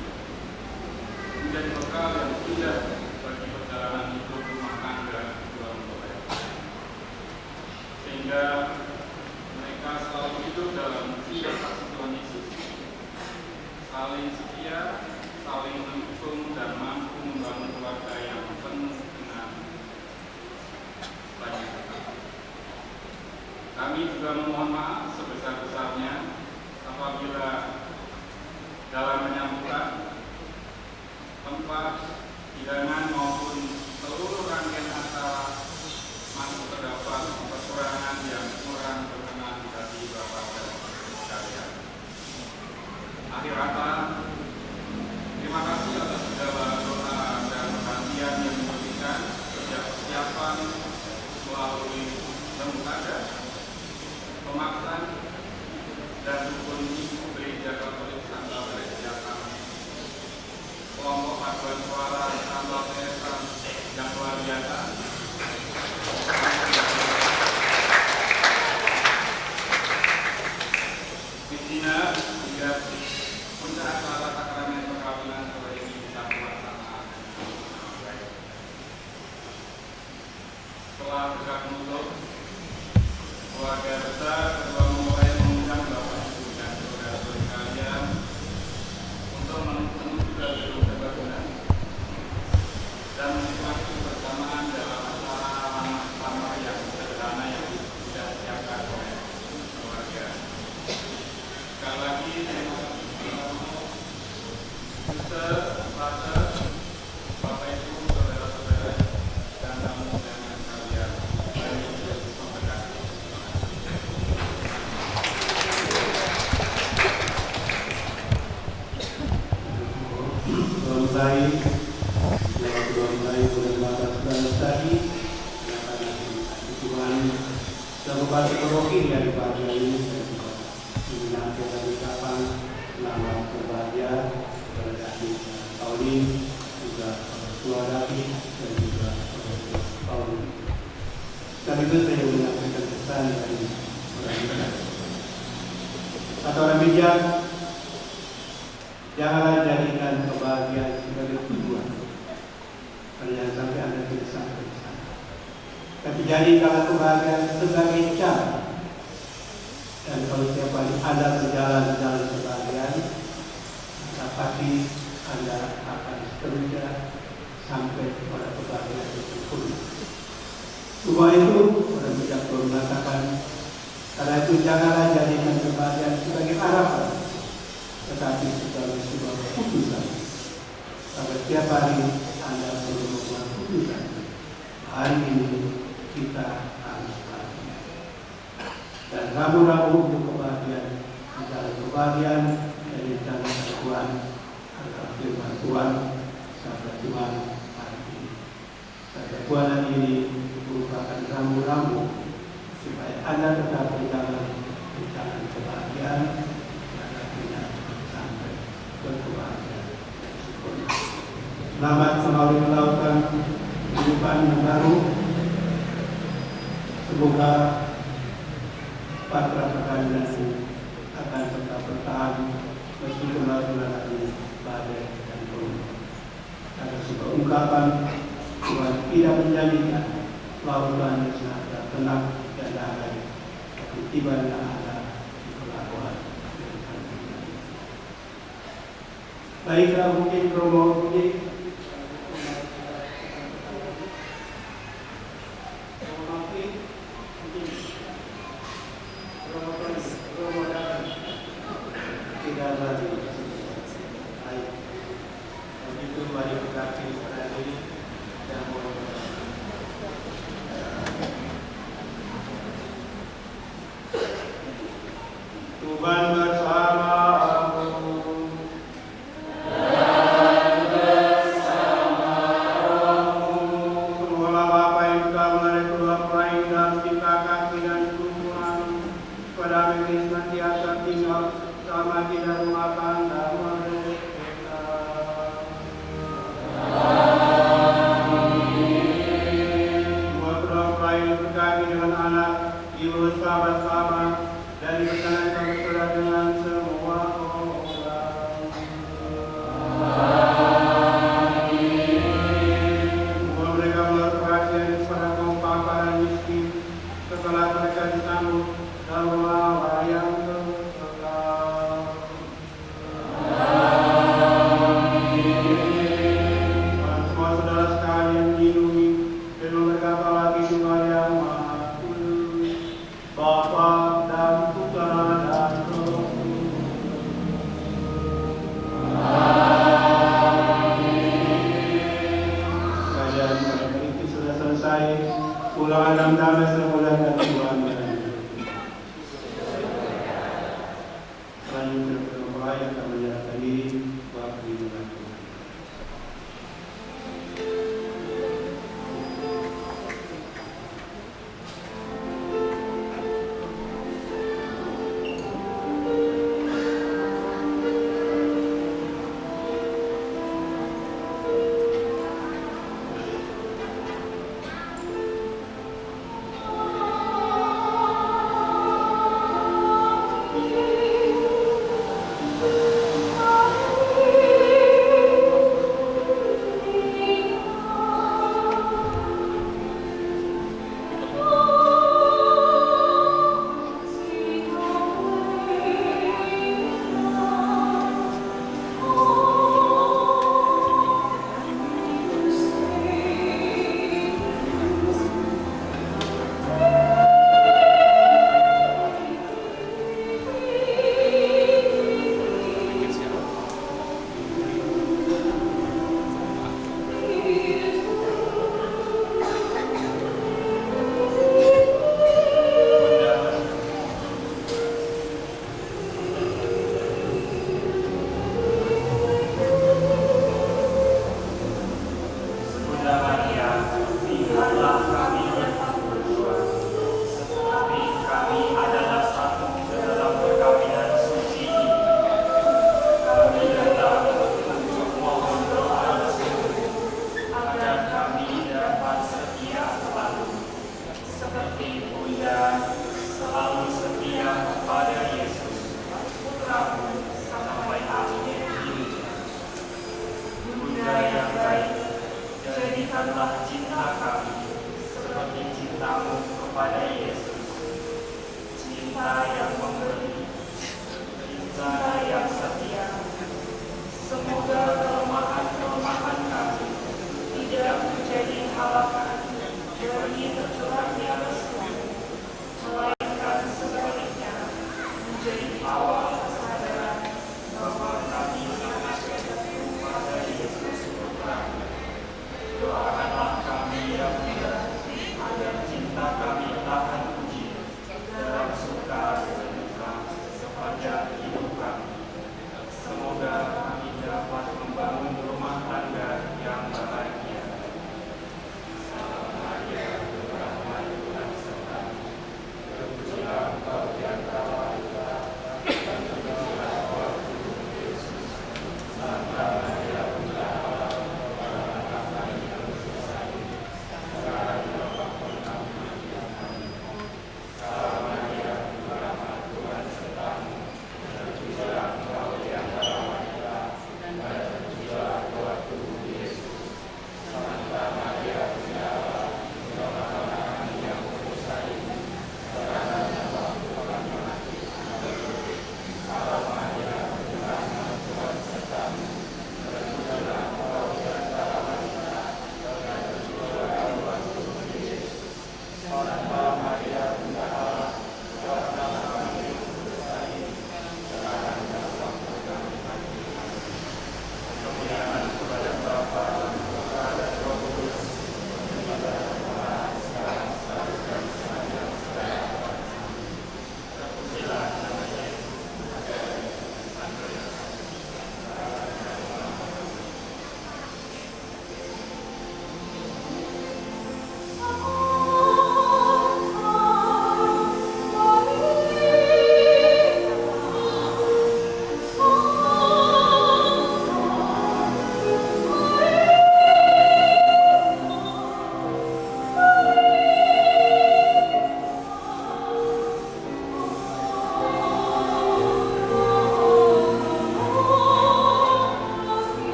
menjadi bekal yang indah bagi perjalanan hidup rumah tangga kedua mempelai, sehingga mereka selalu hidup dalam cinta kasih Tuhan Yesus, saling setia, saling mendukung, dan mampu membangun keluarga yang penuh dengan banyak. Kami juga memohon maaf sebesar-besarnya apabila dalam menyambutkan tempat, hidangan maupun seluruh rangkaian acara masih terdapat kekurangan yang kurang berkenan di hati Bapak dan sekalian. Akhir kata, terima kasih atas segala doa dan perhatian yang diberikan sejak persiapan melalui lembaga, pemaksaan, dan rukun ibu gereja Katolik Santa Teresa kami, kelompok paduan suara Santa Teresa yang luar biasa, Kristina, hingga puncak acara sakramen perkawinan sore ini bisa terlaksana dengan baik. Setelah berkat menutup, keluarga besar kedua mempelai mengundang Bapak Ibu dan saudara-saudari sekalian untuk menuju ke gedung serbaguna dan menikmati bersamaan dalam acara ramah-ramah yang sederhana yang sudah disiapkan oleh keluarga. Sekali lagi terima kasih Suster, Pastor, Bapak Ibu, saudara-saudara, dan tamu undangan sekalian. Baik, tadi Tuhan Kabupaten Merauke dari pagi ini dan juga mendengarkan ucapan amat berbahagia kepada adik Pauline, juga orang tua David dan juga orang tua Pauline. Sekaligus saya menyampaikan pesan dari orang bijak. Kata orang bijak, janganlah jadikan kebahagiaan sebagai tujuan. Jangan sampai Anda tidak sampai di sana. Tapi jadikanlah kebahagiaan sebagai cara. Dan kalau setiap kali Anda berjalan di jalan kebahagiaan, maka pasti Anda akan seterusnya sampai pada kebahagiaan itu pun. Semua itu orang bijak mengatakan, karena itu janganlah jadikan kebahagiaan sebagai harapan, tetapi sebagai sebuah keputusan. Karena setiap hari Anda perlu membuat keputusan. Hari ini kita harus bahagia. Dan rabu-rabu untuk kebahagiaan, di dalam kebahagiaan dari jalan Tuhan, adalah firman Tuhan, sabda Tuhan hari ini. Sabda Tuhan hari ini merupakan rambu-rambu supaya Anda tetap berjalan di jalan kebahagiaan dan akhirnya sampai berkebahagiaan. Selamat melalui melakukan kehidupan yang baru. Semoga patra perkahwinan ini akan tetap bertahan meskipun melalui badai dan perubahan. Ada sebuah ungkapan Tuhan tidak menjanjikan lautan yang senantiasa tenang dan damai, tapi tiba-tiba ada di perlakuan. Baiklah, mungkin Romo Budi. Tuhan bersamamu. Semoga Bapa yang sudah melalui kedua pelayan dalam cinta kasih dan kerukunan pada Kristus senantiasa tinggal sama di dalam rumah tangga mereka. Semua kedua pelayan berkati dengan anak, ibu bersama-sama dan diperkenankan bersaudara dengan semua orang. Semua mereka melalui perhatian kepada kaum papa dan miskin, setelah mereka disambut dalam rumah yang kekal. Dan semua saudara sekalian dilindungi dan memberkati lagi Tuhan yang Maha Kudus, Bapa dan Putra dan Roh Kudus. Kajian pada itu sudah selesai. Pulang dalam damai semoga dan Tuhan berkati. Selanjutnya berdoa yang akan menyerahkan diri waktu dimulai.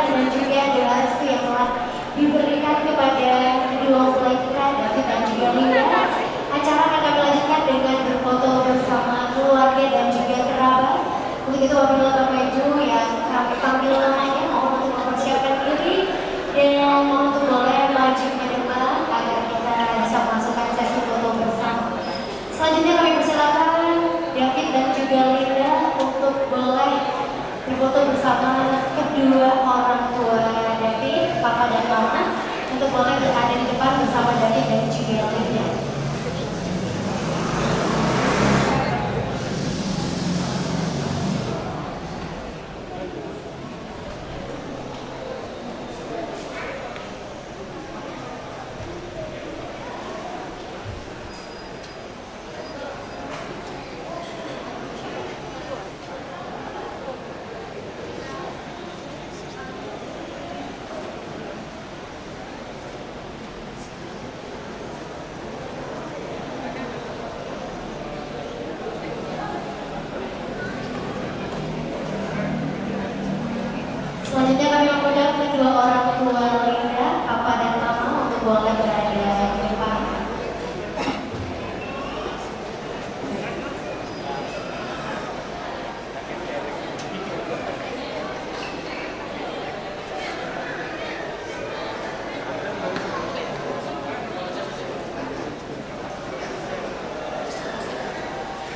dan juga doa restu yang telah diberikan kepada kedua mempelai kita, David dan juga Linda. Acara akan kami lanjutkan dengan berfoto bersama keluarga dan juga kerabat. Untuk itu apabila Bapak Ibu yang kami panggil namanya mohon untuk mempersiapkan diri dan mohon untuk boleh maju ke depan agar kita bisa masukkan sesi foto bersama. Selanjutnya kami persilakan David dan juga Linda untuk boleh berfoto bersama kedua orang tua David, Papa dan Mama, untuk boleh berada di depan bersama David dan juga Linda. Selanjutnya kami mengundang kedua orang tua Linda, Papa dan Mama untuk boleh berada di depan.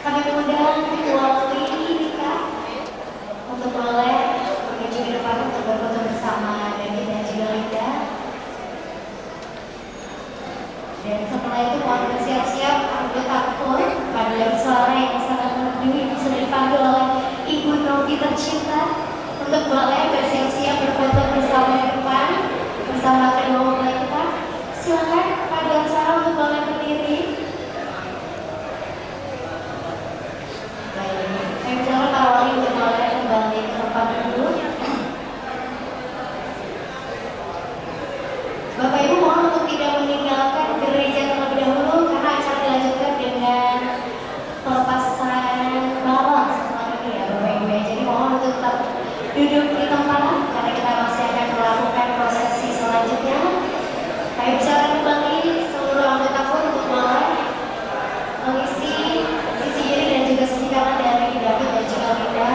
Kami mengundang kedua Lady Nika untuk boleh menuju ke depan untuk berfoto bersama David dan juga Linda. Dan setelah itu mohon bersiap-siap anggota KOR paduan suara yang sangat merdu yang sudah dipanggil oleh Ibu Novi tercinta untuk boleh bersiap-siap berfoto bersama di depan bersama kedua mempelai kita. Silakan paduan suara untuk boleh berdiri. Baik, saya silakan para wali untuk boleh kembali ke tempat dulu. Bapak Ibu mohon untuk tidak meninggalkan gereja terlebih dahulu karena acara dilanjutkan dengan pelepasan balon setelah ini ya Bapak Ibu ya. Jadi mohon untuk tetap duduk di tempat karena kita masih akan melakukan prosesi selanjutnya. Kami bisa kembali seluruh anggota pun untuk boleh mengisi sisi kiri dan juga sisi kanan dari David dan juga Linda.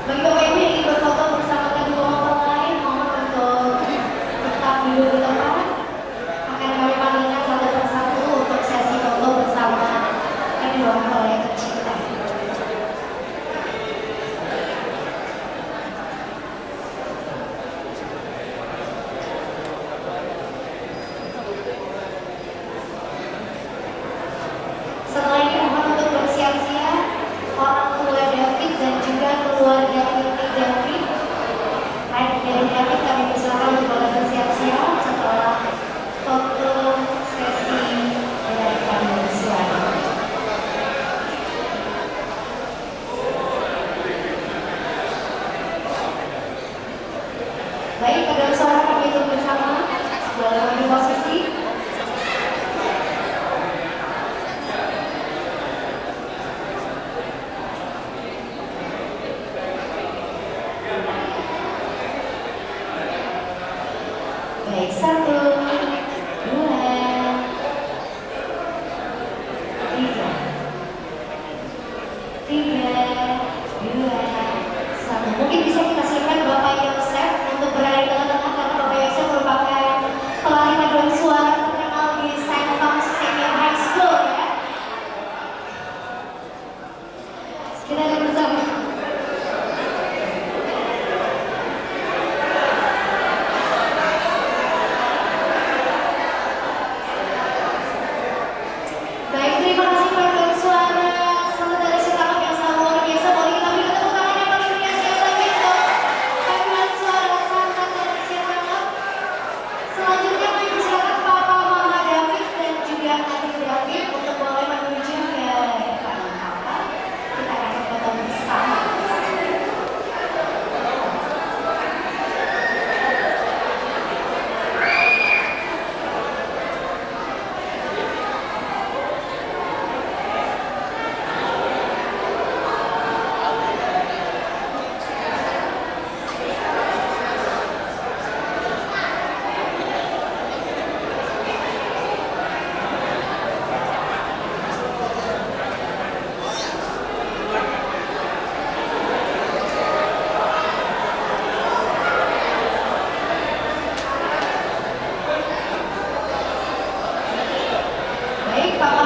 Bagi Bapak Ibu yang ingin berfoto bersama kedua mempelai, mohon untuk tetap duduk di tempat. Akan kami panggilkan satu persatu untuk sesi foto bersama kedua mempelai tercinta. Setelah ini mohon untuk bersiap-siap orang tua David dan juga keluarga inti David. Baik, dari David kami persilakan untuk boleh bersiap-siap setelah foto sesi dari paduan suara. Baik, paduan suara kami tunggu bersama. Boleh mengambil posisi. Papa